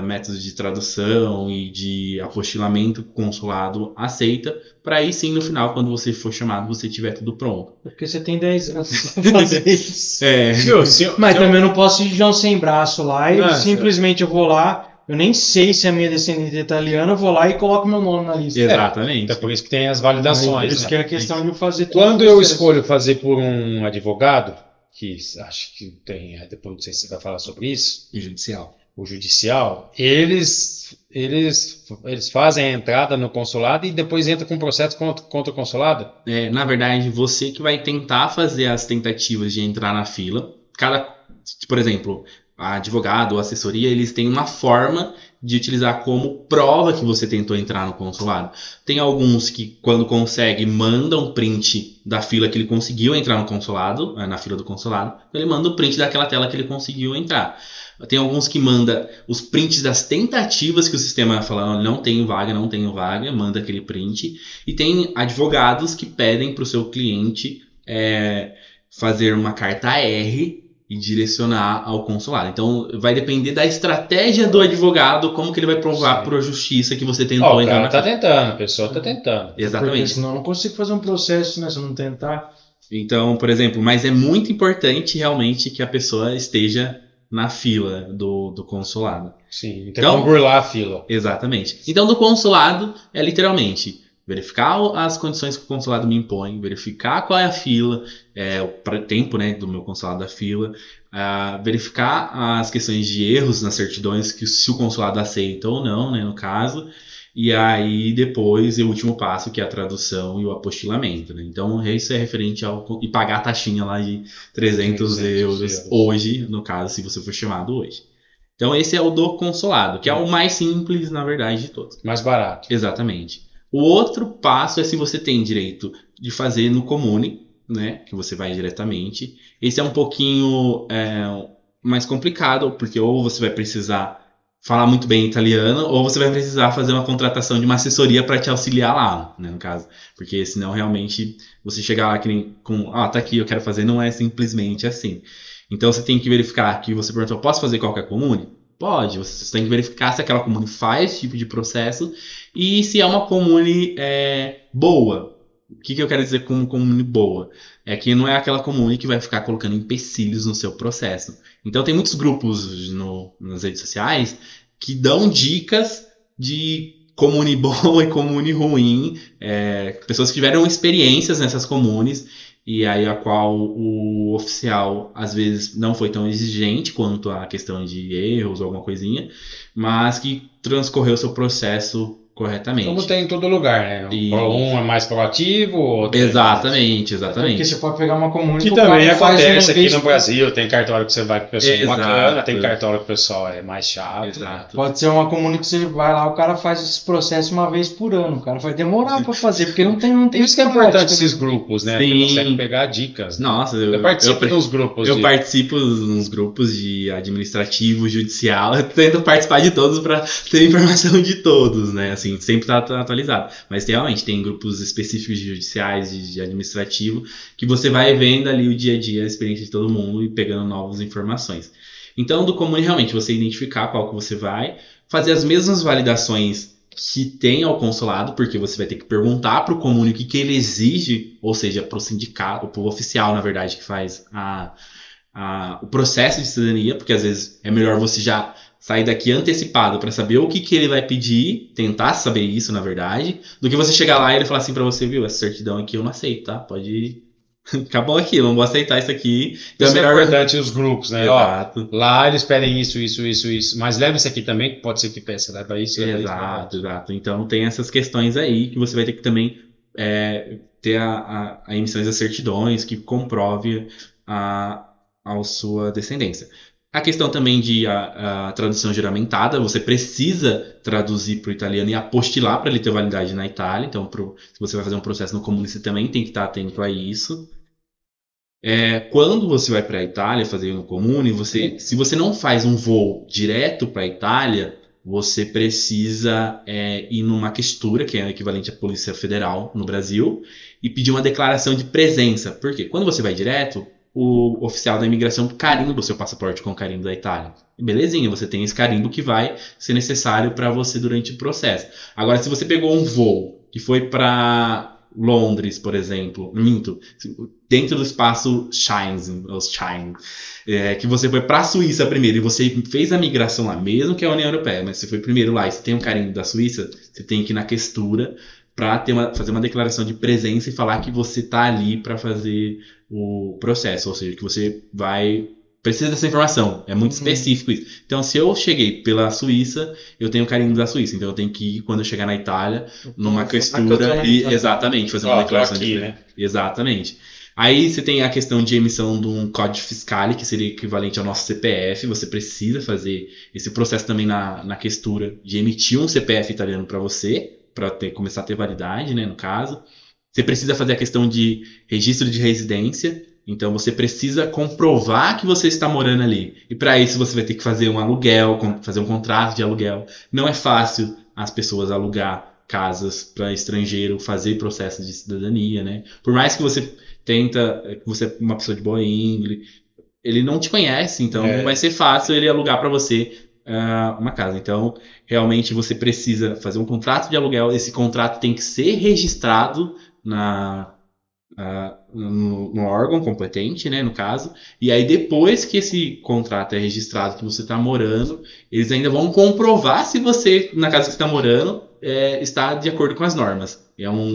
métodos de tradução e de apostilamento que o consulado aceita, para aí sim, no final, quando você for chamado, você tiver tudo pronto. Porque você tem 10 anos para fazer isso. Mas também eu não posso ir de João sem braço lá e simplesmente eu vou lá, eu nem sei se a minha descendente é italiana, eu vou lá e coloco meu nome na lista. Exatamente. É por isso que tem as validações. Por isso que é a questão de fazer tudo. Quando eu escolho fazer por um advogado, que acho que tem, depois não sei se você vai falar sobre isso. O judicial, eles fazem a entrada no consulado e depois entra com processo contra o consulado? Na verdade, você que vai tentar fazer as tentativas de entrar na fila. Por exemplo, advogado ou assessoria, eles têm uma forma de utilizar como prova que você tentou entrar no consulado. Tem alguns que, quando conseguem, mandam print da fila que ele conseguiu entrar no consulado, na fila do consulado, ele manda o print daquela tela que ele conseguiu entrar. Tem alguns que mandam os prints das tentativas que o sistema fala, não tenho vaga, manda aquele print. E tem advogados que pedem para o seu cliente fazer uma carta R e direcionar ao consulado. Então, vai depender da estratégia do advogado, como que ele vai provar para a justiça que você tentou entrar. O cara tá tentando, a pessoa tá tentando. Exatamente. Porque senão eu não consigo fazer um processo, né, se eu não tentar. Então, por exemplo, mas é muito importante realmente que a pessoa esteja na fila do consulado. Sim, então burlar a fila. Exatamente. Então, do consulado é literalmente verificar as condições que o consulado me impõe, verificar qual é a fila, o tempo, né, do meu consulado da fila, verificar as questões de erros nas certidões, que se o consulado aceita ou não, né, no caso, e aí depois o último passo, que é a tradução e o apostilamento, né? Então isso é referente e pagar a taxinha lá de 300 euros hoje, no caso, se você for chamado hoje. Então esse é o do consulado, que é o mais simples, na verdade, de todos. Mais barato. Exatamente. O outro passo é se você tem direito de fazer no Comune, né, que você vai diretamente. Esse é um pouquinho mais complicado, porque ou você vai precisar falar muito bem italiano, ou você vai precisar fazer uma contratação de uma assessoria para te auxiliar lá, né, no caso. Porque senão realmente você chegar lá que nem com, tá aqui, eu quero fazer, não é simplesmente assim. Então você tem que verificar que você perguntou, posso fazer qualquer comune? Pode, você tem que verificar se aquela comune faz esse tipo de processo e se é uma comune boa. O que eu quero dizer com comune boa? É que não é aquela comune que vai ficar colocando empecilhos no seu processo. Então tem muitos grupos nas redes sociais que dão dicas de comune boa e comune ruim, pessoas que tiveram experiências nessas comunes e aí a qual o oficial às vezes não foi tão exigente quanto a questão de erros ou alguma coisinha, mas que transcorreu seu processo corretamente. Como tem em todo lugar, né? Um é mais proativo, outro Exatamente. Porque você pode pegar uma comune que também acontece aqui no Brasil. Tem cartório que você vai com o pessoal bacana, tem cartório que o pessoal é mais chato. Exato. Pode ser uma comune que você vai lá, o cara faz esse processo uma vez por ano. O cara vai demorar para fazer, porque não tem isso que é importante esses grupos, né? Sim. Você consegue pegar dicas. Nossa, eu participo dos grupos. Eu participo nos grupos de administrativo, judicial. Eu tento participar de todos para ter informação de todos, né? Assim, sempre tá atualizado. Mas realmente tem grupos específicos de judiciais, de administrativo, que você vai vendo ali o dia a dia, a experiência de todo mundo e pegando novas informações. Então, do comum realmente você identificar qual que você vai, fazer as mesmas validações que tem ao consulado, porque você vai ter que perguntar para o comune o que ele exige, ou seja, para o sindicato, para o oficial, na verdade, que faz o processo de cidadania, porque às vezes é melhor você já sair daqui antecipado para saber o que ele vai pedir, tentar saber isso, na verdade, do que você chegar lá e ele falar assim para você, viu, essa certidão aqui eu não aceito, tá? Pode ir. Acabou aqui, eu não vou aceitar isso aqui. Então isso é importante os grupos, né? Exato. Lá eles pedem isso, mas leva isso aqui também, que pode ser que peça, leva isso. Exato. Então tem essas questões aí que você vai ter que também ter a emissão das certidões que comprove a sua descendência. A questão também de a tradução juramentada, você precisa traduzir para o italiano e apostilar para ele ter validade na Itália. Então, se você vai fazer um processo no comune, você também tem que estar atento a isso. Quando você vai para a Itália fazer no comune, se você não faz um voo direto para a Itália, você precisa ir numa questura, que é o equivalente à Polícia Federal no Brasil, e pedir uma declaração de presença. Por quê? Quando você vai direto, o oficial da imigração carimba o seu passaporte com o carimbo da Itália. Belezinha, você tem esse carimbo que vai ser necessário para você durante o processo. Agora, se você pegou um voo que foi para Londres, por exemplo, dentro do espaço Schengen, que você foi para a Suíça primeiro e você fez a migração lá, mesmo que é a União Europeia, mas você foi primeiro lá e você tem um carimbo da Suíça, você tem que ir na questura para fazer uma declaração de presença e falar que você está ali para fazer o processo, ou seja, que você precisa dessa informação, é muito específico isso. Então, se eu cheguei pela Suíça, eu tenho o carimbo da Suíça, então eu tenho que ir, quando eu chegar na Itália, numa questura e exatamente fazer uma declaração de presença. Né? Exatamente. Aí você tem a questão de emissão de um código fiscal, que seria equivalente ao nosso CPF, você precisa fazer esse processo também na questura de emitir um CPF italiano para você, para começar a ter validade, né, no caso. Você precisa fazer a questão de registro de residência, então você precisa comprovar que você está morando ali. E para isso você vai ter que fazer um aluguel, fazer um contrato de aluguel. Não é fácil as pessoas alugar casas para estrangeiro, fazer processo de cidadania, né? Por mais que você que você é uma pessoa de boa índole, ele não te conhece, então não vai ser fácil ele alugar para você uma casa. Então, realmente você precisa fazer um contrato de aluguel. Esse contrato tem que ser registrado no órgão competente, né, no caso. E aí, depois que esse contrato é registrado, que você está morando, eles ainda vão comprovar se você, na casa que você está morando, está de acordo com as normas.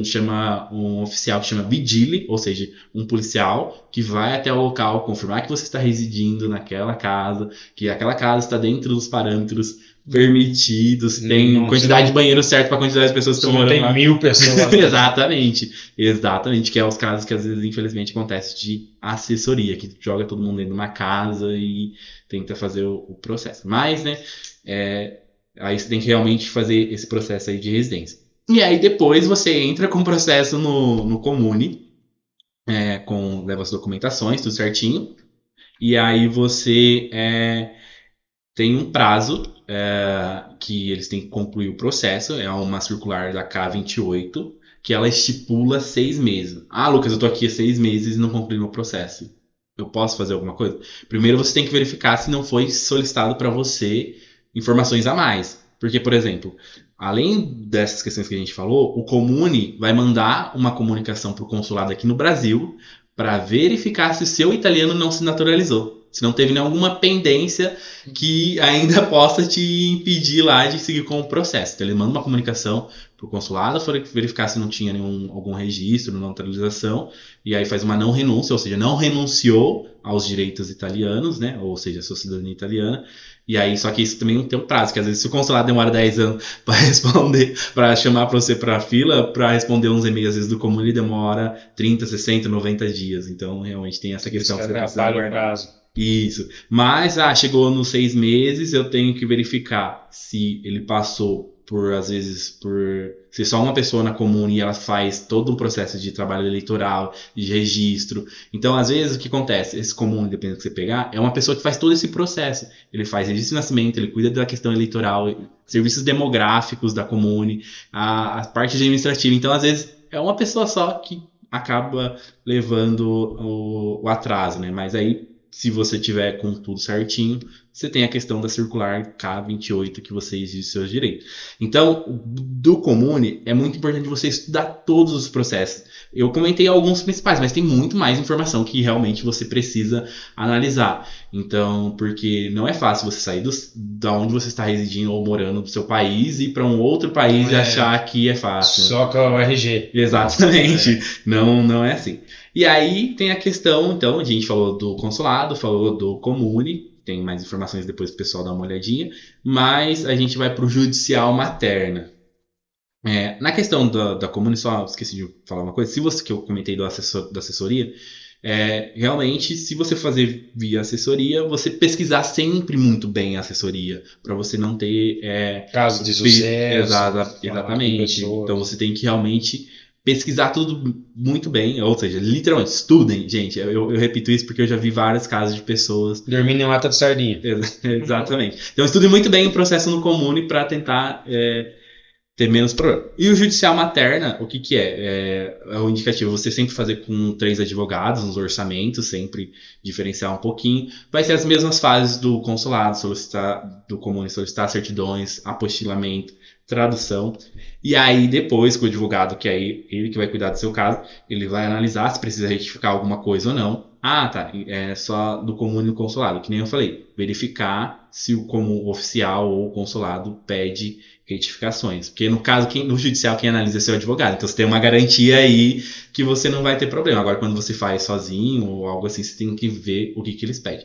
chama um oficial que chama vigile, ou seja, um policial que vai até o local confirmar que você está residindo naquela casa, que aquela casa está dentro dos parâmetros permitidos, tem quantidade de banheiro certo para a quantidade de pessoas que estão morando lá. Tem 1000 pessoas. Exatamente, que é os casos que às vezes infelizmente acontece de assessoria, que joga todo mundo dentro de uma casa e tenta fazer o processo. Mas, né, aí você tem que realmente fazer esse processo aí de residência. E aí depois você entra com o processo no Comune, leva as documentações, tudo certinho, e aí você tem um prazo que eles têm que concluir o processo, é uma circular da K28, que ela estipula 6 meses. Ah, Lucas, eu tô aqui há 6 meses e não concluí meu processo. Eu posso fazer alguma coisa? Primeiro você tem que verificar se não foi solicitado para você informações a mais. Porque, por exemplo, além dessas questões que a gente falou, o Comune vai mandar uma comunicação para o consulado aqui no Brasil para verificar se o seu italiano não se naturalizou. Se não teve nenhuma pendência que ainda possa te impedir lá de seguir com o processo. Então, ele manda uma comunicação para o consulado, para verificar se não tinha algum registro, não naturalização, e aí faz uma não renúncia, ou seja, não renunciou aos direitos italianos, né? Ou seja, a sua cidadania italiana. E aí, só que isso também tem um prazo, que às vezes se o consulado demora 10 anos para responder, para chamar para você para a fila, para responder uns e-mails, às vezes do Comune demora 30, 60, 90 dias. Então, realmente tem essa questão. Isso atrapalha o prazo. Isso. Mas, chegou nos 6 meses, eu tenho que verificar se ele passou por, às vezes, por ser só uma pessoa na Comune e ela faz todo um processo de trabalho eleitoral, de registro. Então, às vezes, o que acontece? Esse Comune, dependendo do que você pegar, é uma pessoa que faz todo esse processo. Ele faz registro de nascimento, ele cuida da questão eleitoral, serviços demográficos da Comune, a parte administrativa. Então, às vezes, é uma pessoa só que acaba levando o atraso, né? Mas aí, se você tiver com tudo certinho, você tem a questão da circular K28 que você exige seus direitos. Então, do Comune, é muito importante você estudar todos os processos. Eu comentei alguns principais, mas tem muito mais informação que realmente você precisa analisar. Então, porque não é fácil você sair da onde você está residindo ou morando do seu país e ir para um outro país e achar que é fácil. Só com o RG. Exatamente. Não é assim. E aí tem a questão, então, a gente falou do consulado, falou do Comune, tem mais informações depois pro pessoal dar uma olhadinha, mas a gente vai para o judicial materna. Na questão da Comune, só esqueci de falar uma coisa, que eu comentei da assessoria, realmente, se você fazer via assessoria, você pesquisar sempre muito bem a assessoria, para você não ter... caso de sucesso. Exatamente. Então você tem que realmente pesquisar tudo muito bem, ou seja, literalmente, estudem, gente. Eu repito isso porque eu já vi vários casos de pessoas... dormindo em lata de sardinha. Exatamente. Então estudem muito bem o processo no Comune para tentar... ter menos problema. E o judicial materna, o que é? É o indicativo, você sempre fazer com 3 advogados, nos orçamentos, sempre diferenciar um pouquinho. Vai ser as mesmas fases do consulado, do Comune, solicitar certidões, apostilamento, tradução. E aí, depois, com o advogado, que é ele que vai cuidar do seu caso, ele vai analisar se precisa retificar alguma coisa ou não. Ah, tá. É só do Comune e do consulado, que nem eu falei. Verificar se o oficial ou o consulado pede retificações. Porque no caso, no judicial, quem analisa é seu advogado. Então você tem uma garantia aí que você não vai ter problema. Agora, quando você faz sozinho ou algo assim, você tem que ver o que eles pedem.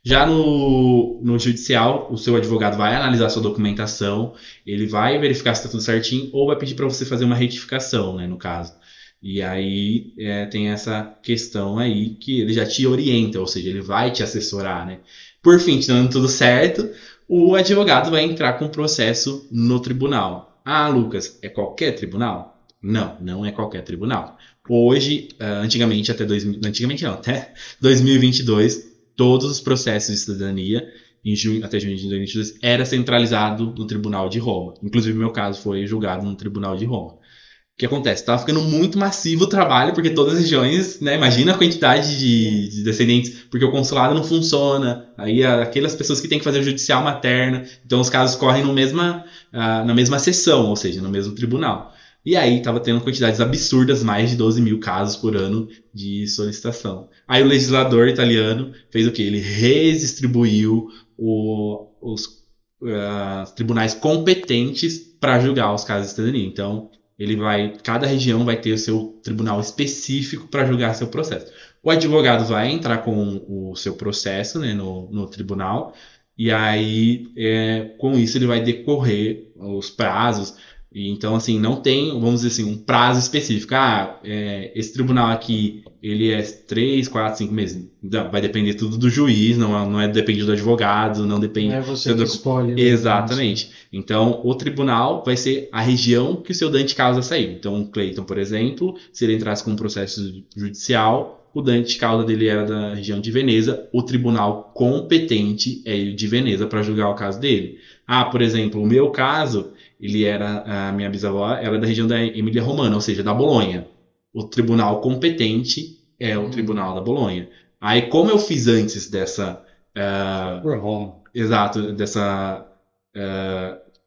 Já no judicial, o seu advogado vai analisar a sua documentação, ele vai verificar se está tudo certinho ou vai pedir para você fazer uma retificação, né, no caso. E aí tem essa questão aí que ele já te orienta, ou seja, ele vai te assessorar, né. Por fim, te dando tudo certo, o advogado vai entrar com o processo no tribunal. Ah, Lucas, é qualquer tribunal? Não é qualquer tribunal. Hoje, antigamente até 2022, todos os processos de cidadania, até junho de 2022, era centralizado no Tribunal de Roma. Inclusive, meu caso foi julgado no Tribunal de Roma. O que acontece? Estava ficando muito massivo o trabalho, porque todas as regiões, né, imagina a quantidade de descendentes, porque o consulado não funciona, aí aquelas pessoas que têm que fazer o judicial materna, então os casos correm na mesma sessão, ou seja, no mesmo tribunal. E aí estava tendo quantidades absurdas, mais de 12 mil casos por ano de solicitação. Aí o legislador italiano fez o quê? Ele redistribuiu os tribunais competentes para julgar os casos de cidadania. Então, cada região vai ter o seu tribunal específico para julgar seu processo. O advogado vai entrar com o seu processo, né, no tribunal, e aí, com isso, ele vai decorrer os prazos. E, então, assim, não tem, vamos dizer assim, um prazo específico. Esse tribunal aqui, ele é 3, 4, 5 meses. Vai depender tudo do juiz, não é depende do advogado, não depende... Não é você que escolhe. Exatamente. Então, o tribunal vai ser a região que o seu dano de causa saiu. Então, o Cleiton, por exemplo, se ele entrasse com um processo judicial, o dano de causa dele era da região de Veneza, o tribunal competente é o de Veneza para julgar o caso dele. Por exemplo, o meu caso, a minha bisavó era da região da Emília-Romana, ou seja, da Bolonha. O tribunal competente é o tribunal da Bolonha. Aí, como eu fiz antes dessa... Por Roma. Exato, dessa...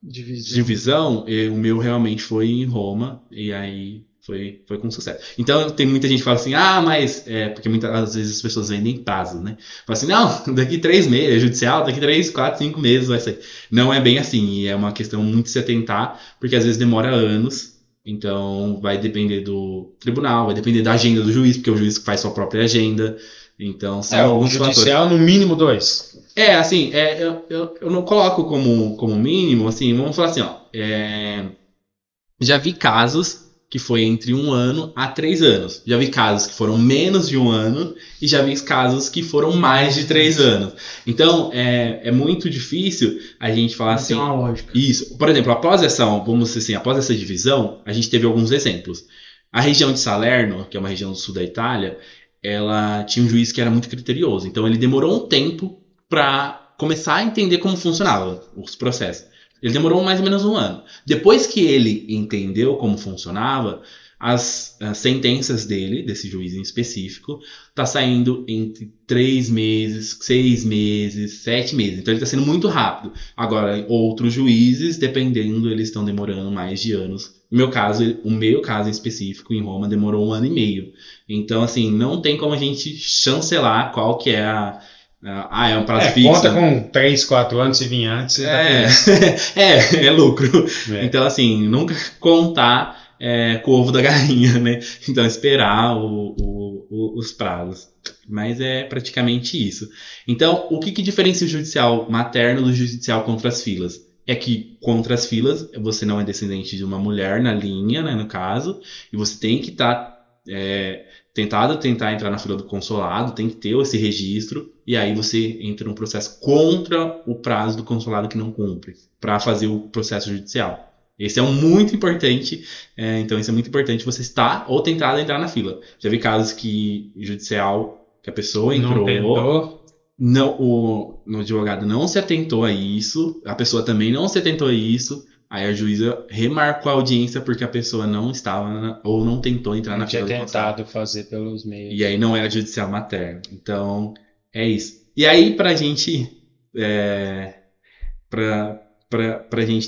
divisão, o meu realmente foi em Roma, e aí foi com sucesso. Então tem muita gente que fala assim, mas porque muitas vezes as pessoas vendem prazo, né? Fala assim, não, daqui 3 meses, é judicial, daqui 3, 4, 5 meses vai sair. Não é bem assim, e é uma questão muito se atentar, porque às vezes demora anos, então vai depender do tribunal, vai depender da agenda do juiz, porque o juiz faz sua própria agenda. Então são alguns judicial fatores. No mínimo 2. Assim, eu não coloco como mínimo, assim, vamos falar assim, já vi casos que foi entre 1 ano a 3 anos. Já vi casos que foram menos de 1 ano e já vi casos que foram mais de 3 anos. Então, é muito difícil a gente falar assim... Tem uma lógica. Isso. Por exemplo, após essa divisão, a gente teve alguns exemplos. A região de Salerno, que é uma região do sul da Itália, ela tinha um juiz que era muito criterioso. Então, ele demorou um tempo para começar a entender como funcionavam os processos. Ele demorou mais ou menos 1 ano. Depois que ele entendeu como funcionava, as sentenças desse juiz em específico, tá saindo entre 3 meses, 6 meses, 7 meses. Então ele está sendo muito rápido. Agora, outros juízes, dependendo, eles estão demorando mais de anos. O meu caso em específico, em Roma, demorou 1 ano e meio. Então, assim, não tem como a gente chancelar qual que é é um prazo fixo. Conta com 3, 4 anos, se vir antes. É lucro. Então, assim, nunca contar com o ovo da galinha, né? Então, esperar os prazos. Mas é praticamente isso. Então, o que diferencia o judicial materno do judicial contra as filas? É que contra as filas, você não é descendente de uma mulher na linha, né, no caso, e você tem que estar... tentar entrar na fila do consulado, tem que ter esse registro, e aí você entra num processo contra o prazo do consulado que não cumpre, para fazer o processo judicial. Esse é muito importante, então isso é muito importante você estar ou tentar entrar na fila. Já vi casos que a pessoa entrou, o advogado não se atentou a isso, a pessoa também não se atentou a isso. Aí a juíza remarcou a audiência porque a pessoa não estava ou não tentou entrar na fila do consulado. Tinha tentado fazer pelos meios. E aí não era judicial materno. Então, é isso. E aí, pra gente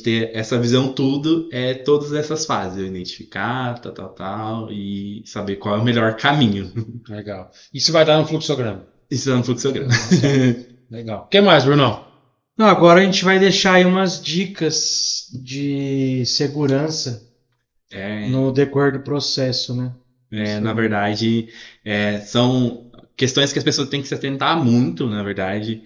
ter essa visão todas essas fases. Identificar, tal, e saber qual é o melhor caminho. Legal. Isso vai dar no fluxograma? Isso vai no fluxograma. Legal. O que mais, Bruno? Agora a gente vai deixar aí umas dicas de segurança no decorrer do processo, né? Na verdade, são questões que as pessoas têm que se atentar muito, na verdade.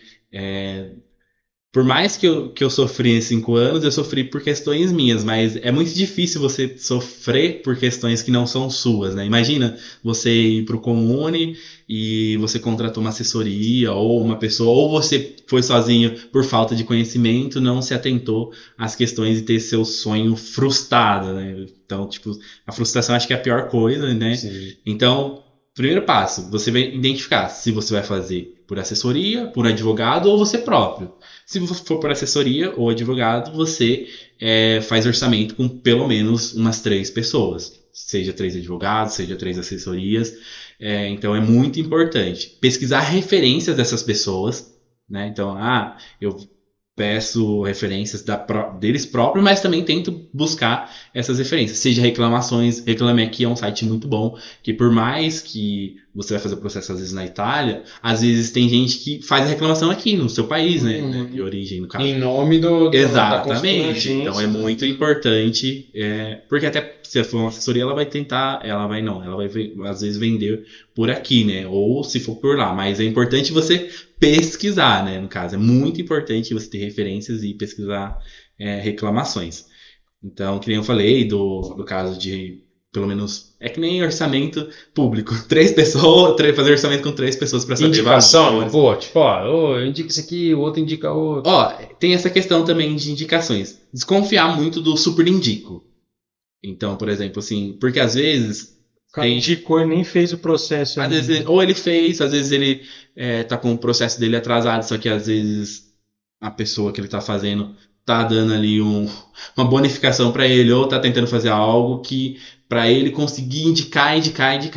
Por mais que eu sofri em 5 anos, eu sofri por questões minhas, mas é muito difícil você sofrer por questões que não são suas, né? Imagina você ir para o Comune e você contratou uma assessoria ou uma pessoa, ou você foi sozinho por falta de conhecimento, não se atentou às questões de ter seu sonho frustrado, né? Então, tipo, a frustração acho que é a pior coisa, né? Sim. Então, primeiro passo, você vai identificar se você vai fazer por assessoria, por advogado ou você próprio. Se for por assessoria ou advogado, você faz orçamento com pelo menos umas 3 pessoas. Seja 3 advogados, seja 3 assessorias. Então é muito importante pesquisar referências dessas pessoas, né? Então, peço referências deles próprios, mas também tento buscar essas referências, seja reclamações. Reclame Aqui é um site muito bom, que por mais que você vai fazer o processo às vezes na Itália, às vezes tem gente que faz a reclamação aqui no seu país, né, de origem, no caso. Em nome Exatamente. Então é muito importante, porque até se for uma assessoria, ela vai às vezes vender por aqui, né, ou se for por lá, mas é importante você pesquisar, né, no caso, é muito importante você ter referências e pesquisar reclamações. Então, que nem eu falei do caso de, pelo menos, é que nem orçamento público, 3 pessoas, fazer orçamento com 3 pessoas para saber indicação, pô, tipo, eu indico isso aqui, o outro indica outro. Tem essa questão também de indicações. Desconfiar muito do super indico. Então, por exemplo, assim, porque às vezes indicou e nem fez o processo. Às vezes, ou ele fez, às vezes ele tá com o processo dele atrasado, só que às vezes a pessoa que ele tá fazendo tá dando ali uma bonificação para ele, ou tá tentando fazer algo que para ele conseguir indicar.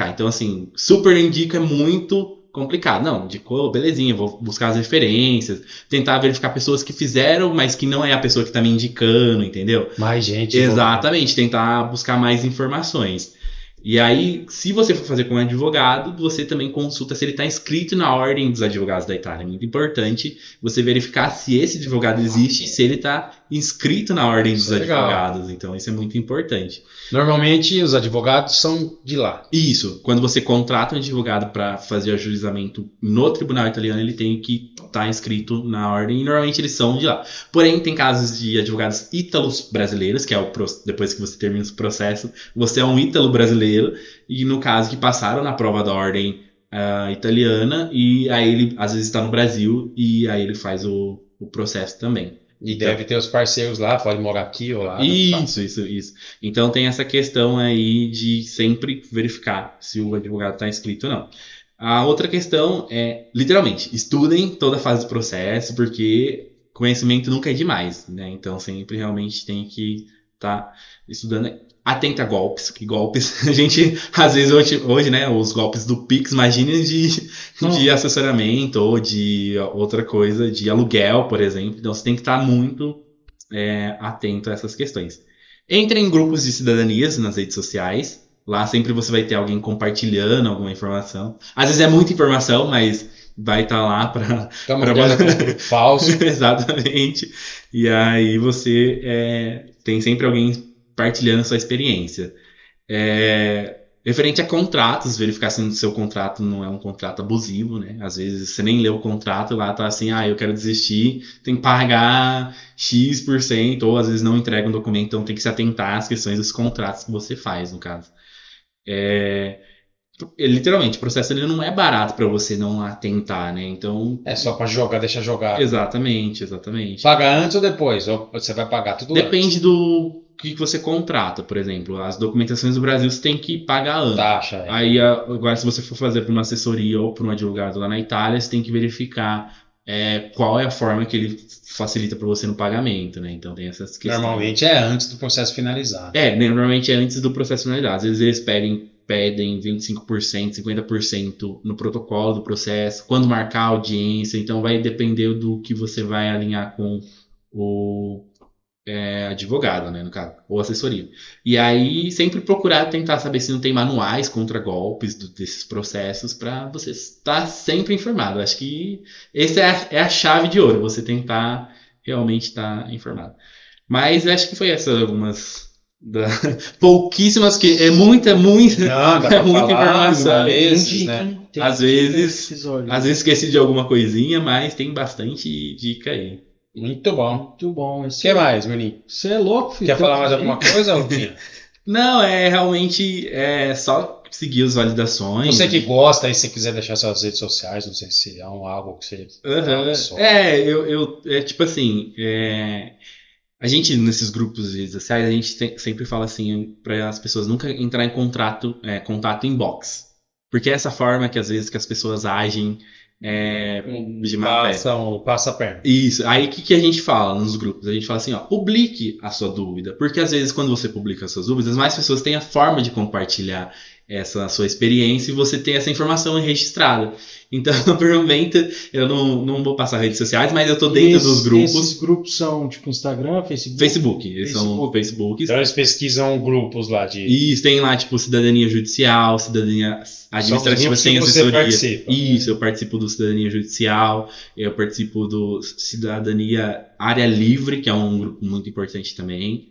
Então, assim, super indica é muito complicado. Não, indicou, belezinha, vou buscar as referências, tentar verificar pessoas que fizeram, mas que não é a pessoa que tá me indicando, entendeu? Mais gente. Exatamente, tentar buscar mais informações. E aí, se você for fazer com um advogado, você também consulta se ele está inscrito na Ordem dos Advogados da Itália. É muito importante você verificar se esse advogado existe e se ele está inscrito na Ordem dos Advogados. Então, isso é muito importante. Normalmente, os advogados são de lá. Isso. Quando você contrata um advogado para fazer ajuizamento no tribunal italiano, ele tem que estar inscrito na Ordem. E normalmente eles são de lá. Porém, tem casos de advogados ítalos brasileiros, que é depois que você termina o processo, você é um ítalo brasileiro, e no caso que passaram na prova da ordem italiana, e aí ele às vezes está no Brasil, e aí ele faz o processo também. E então, deve ter os parceiros lá, pode morar aqui ou lá. Isso. Então tem essa questão aí de sempre verificar se o advogado está inscrito ou não. A outra questão é, literalmente, estudem toda a fase do processo, porque conhecimento nunca é demais, né? Então sempre realmente tem que estar estudando. Atenta a golpes, que golpes a gente, às vezes hoje, né, os golpes do Pix, imagine de assessoramento ou de outra coisa, de aluguel, por exemplo. Então você tem que estar muito atento a essas questões. Entre em grupos de cidadanias nas redes sociais, lá sempre você vai ter alguém compartilhando alguma informação. Às vezes é muita informação, mas vai estar lá para falso. Exatamente. E aí você tem sempre alguém partilhando sua experiência. Referente a contratos, verificar se o seu contrato não é um contrato abusivo, né? Às vezes você nem lê o contrato, lá tá assim, eu quero desistir, tem que pagar X%, ou às vezes não entrega um documento, então tem que se atentar às questões dos contratos que você faz, no caso. Literalmente, o processo ele não é barato para você não atentar, né? Então... É só para jogar, deixa jogar. Exatamente. Paga antes ou depois? Ou você vai pagar tudo Depende do que você contrata, por exemplo. As documentações do Brasil você tem que pagar antes. Taxa. Aí, agora, se você for fazer para uma assessoria ou para um advogado lá na Itália, você tem que verificar qual é a forma que ele facilita para você no pagamento, né? Então tem essas questões. Normalmente é antes do processo finalizar. Normalmente é antes do processo finalizar. Às vezes eles pedem 25%, 50% no protocolo do processo, quando marcar a audiência, então vai depender do que você vai alinhar com o advogado, né, no caso, ou assessoria. E aí sempre procurar tentar saber se não tem manuais contra golpes desses processos para você estar sempre informado. Acho que essa é a chave de ouro, você tentar realmente estar informado. Mas acho que foi essas algumas... pouquíssimas, que é muita informação. Né? Às vezes esqueci de alguma coisinha, mas tem bastante dica aí. Muito bom. O que mais, menino? Você é louco, filho? Quer falar mais alguma coisa, Luquinha? Não, realmente só seguir as validações. Você que gosta, aí se quiser deixar suas redes sociais, não sei se é algo que você... tipo assim... A gente, nesses grupos de redes sociais, a gente sempre fala assim para as pessoas nunca entrar em contato inbox. Porque é essa forma que às vezes que as pessoas agem de má fé. Passa a perna. Isso. Aí o que a gente fala nos grupos? A gente fala assim, publique a sua dúvida. Porque às vezes quando você publica as suas dúvidas, mais pessoas têm a forma de compartilhar essa sua experiência e você tem essa informação registrada. Então, provavelmente, eu não vou passar redes sociais, mas eu tô dentro dos grupos. Esses grupos são tipo Instagram, Facebook? Facebook, eles são Facebook. Então eles pesquisam grupos lá de... Isso, tem lá, tipo, cidadania judicial, cidadania administrativa sem assessoria. Isso, eu participo do cidadania judicial, eu participo do cidadania área livre, que é um grupo muito importante também.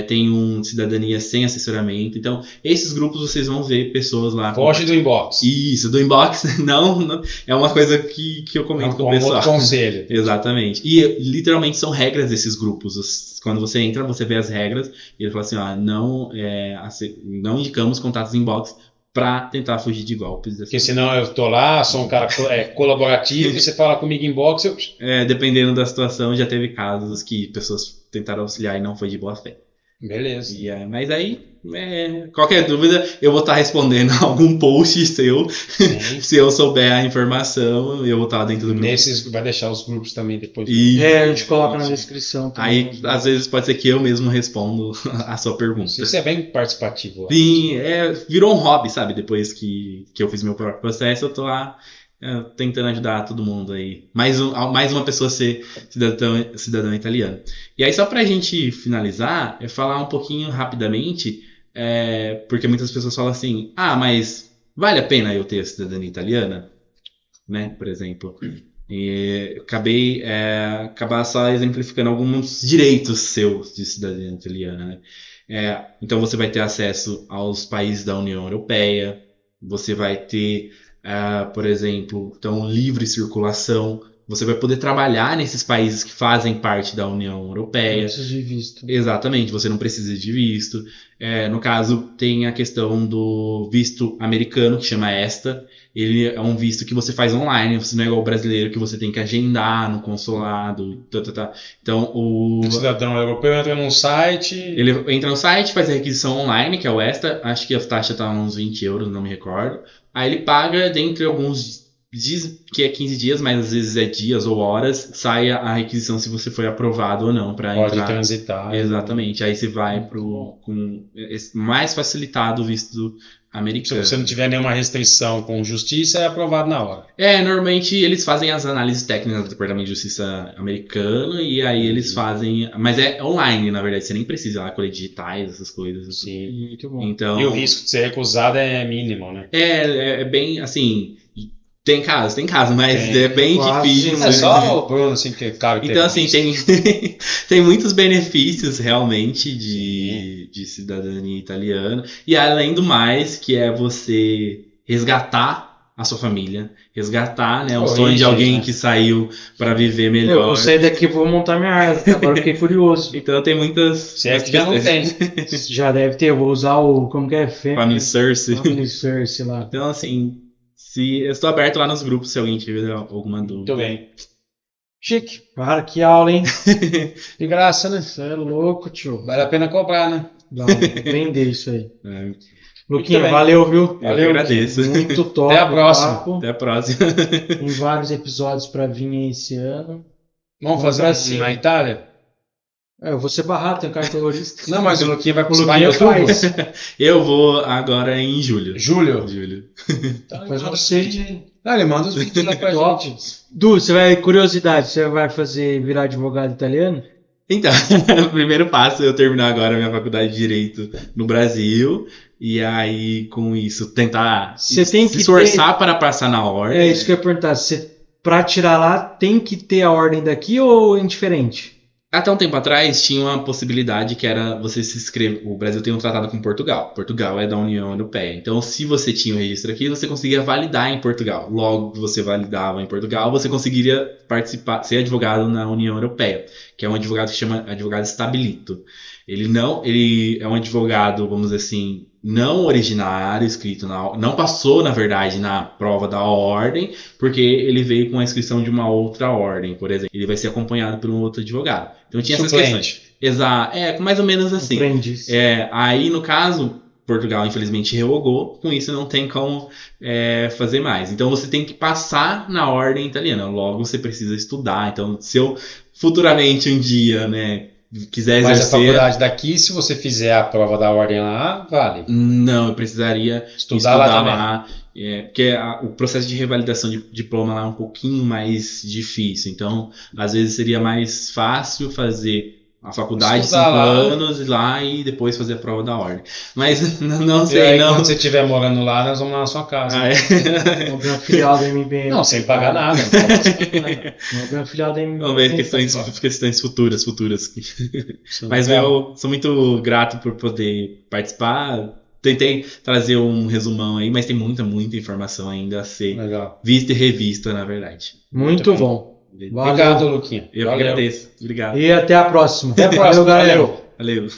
Tem um cidadania sem assessoramento. Então, esses grupos vocês vão ver pessoas lá. Foge do inbox. Isso, do inbox não é uma coisa que eu comento com o pessoal. Outro conselho. Exatamente. E literalmente são regras desses grupos. Quando você entra, você vê as regras e ele fala assim, não indicamos contatos inbox para tentar fugir de golpes. Porque senão eu tô lá, sou um cara colaborativo, e você fala comigo inbox, dependendo da situação, já teve casos que pessoas tentaram auxiliar e não foi de boa fé. Beleza. Mas aí, qualquer dúvida, eu vou estar respondendo algum post seu. Se eu souber a informação, eu vou estar dentro do grupo. Vai deixar os grupos também depois. A gente coloca na descrição também. Aí, às vezes, pode ser que eu mesmo respondo a sua pergunta. Isso é bem participativo. Sim, virou um hobby, sabe? Depois que eu fiz meu próprio processo, eu tô lá tentando ajudar todo mundo aí. Mais uma pessoa ser cidadão italiano. E aí, só pra gente finalizar, falar um pouquinho rapidamente, porque muitas pessoas falam assim, mas vale a pena eu ter a cidadania italiana? Né, por exemplo. E acabar só exemplificando alguns direitos seus de cidadania italiana, né? Então você vai ter acesso aos países da União Europeia, você vai ter, por exemplo, livre circulação, você vai poder trabalhar nesses países que fazem parte da União Europeia. Não precisa de visto. Exatamente, você não precisa de visto. No caso, tem a questão do visto americano, que chama ESTA. Ele é um visto que você faz online, você não é igual o brasileiro que você tem que agendar no consulado. Então, o cidadão europeu entra num site... Ele entra no site, faz a requisição online, que é o ESTA. Acho que a taxa está uns 20 euros, não me recordo. Aí ele paga, dentre alguns diz que é 15 dias, mas às vezes é dias ou horas, sai a requisição se você foi aprovado ou não para entrar. Pode transitar. Exatamente. Aí você vai com mais facilitado o visto americano. Se você não tiver nenhuma restrição com justiça, é aprovado na hora. Normalmente eles fazem as análises técnicas do Departamento de Justiça americano e aí eles fazem... Mas é online, na verdade. Você nem precisa ir lá colher digitais, essas coisas. Sim. Muito bom. Então, e o risco de ser recusado é mínimo, né? É bem, assim... Tem caso, mas é bem difícil. É só o Bruno, assim, que é caro. Então, assim, tem muitos benefícios realmente de cidadania italiana. E além do mais, que é você resgatar a sua família, resgatar, né, o sonho de alguém que saiu para viver melhor. Eu saí daqui e vou montar minha árvore, agora eu fiquei curioso. Então tem muitas... Se é que já não tem. Já deve ter, eu vou usar o... Como que é? Family Search lá. Então, assim... eu estou aberto lá nos grupos se alguém tiver alguma dúvida. Muito bem. Chique. Cara, que aula, hein? De graça, né? Você é louco, tio. Vale a pena comprar, né? Vou vender isso aí. Luquinha, bem. valeu, viu? Valeu, eu agradeço. Muito top. Até a próxima. Papo. Até a próxima. Tem vários episódios pra vir aí esse ano. Vamos fazer assim na Itália? Eu vou ser barrado, tenho carro terrorista. Não, mas o Luquinha vai Luquinha em outubro. Eu vou agora em julho. Julho? Então, mas você... Ele manda os vídeos lá pra gente. Du, curiosidade, você vai virar advogado italiano? Então, o primeiro passo é eu terminar agora a minha faculdade de Direito no Brasil. E aí, com isso, tentar se esforçar para passar na ordem. É isso que eu ia perguntar. Pra tirar lá, tem que ter a ordem daqui ou é indiferente? Até um tempo atrás tinha uma possibilidade que era você se inscrever. O Brasil tem um tratado com Portugal. Portugal é da União Europeia. Então, se você tinha o registro aqui, você conseguia validar em Portugal. Logo que você validava em Portugal, você conseguiria ser advogado na União Europeia, que é um advogado que se chama advogado stabilito. Ele é um advogado, vamos dizer assim, não originário, não passou, na verdade, na prova da ordem, porque ele veio com a inscrição de uma outra ordem, por exemplo. Ele vai ser acompanhado por um outro advogado. Então tinha essas questões. Exato, mais ou menos assim. Aí, no caso, Portugal, infelizmente, revogou, com isso não tem como fazer mais. Então você tem que passar na ordem italiana, logo você precisa estudar. Então, se eu futuramente um dia, né, quiser Mas exercer... a faculdade daqui, se você fizer a prova da ordem lá, vale. Não, eu precisaria Estudar lá lá, porque o processo de revalidação de diploma lá é um pouquinho mais difícil. Então, às vezes seria mais fácil fazer a faculdade de 5 anos lá e depois fazer a prova da ordem. Mas não sei, e aí, não. Quando você estiver morando lá, nós vamos lá na sua casa. Vamos abrir uma filial da MBM. Não, sem pagar nada. Vamos abrir uma filial da MBM. Vamos ver questões futuras. Mas eu sou muito grato por poder participar. Tentei trazer um resumão aí, mas tem muita informação ainda a ser vista e revista, na verdade. Muito bom. Obrigado, Luquinha. Eu agradeço. Obrigado. E até a próxima. Até a próxima. Valeu.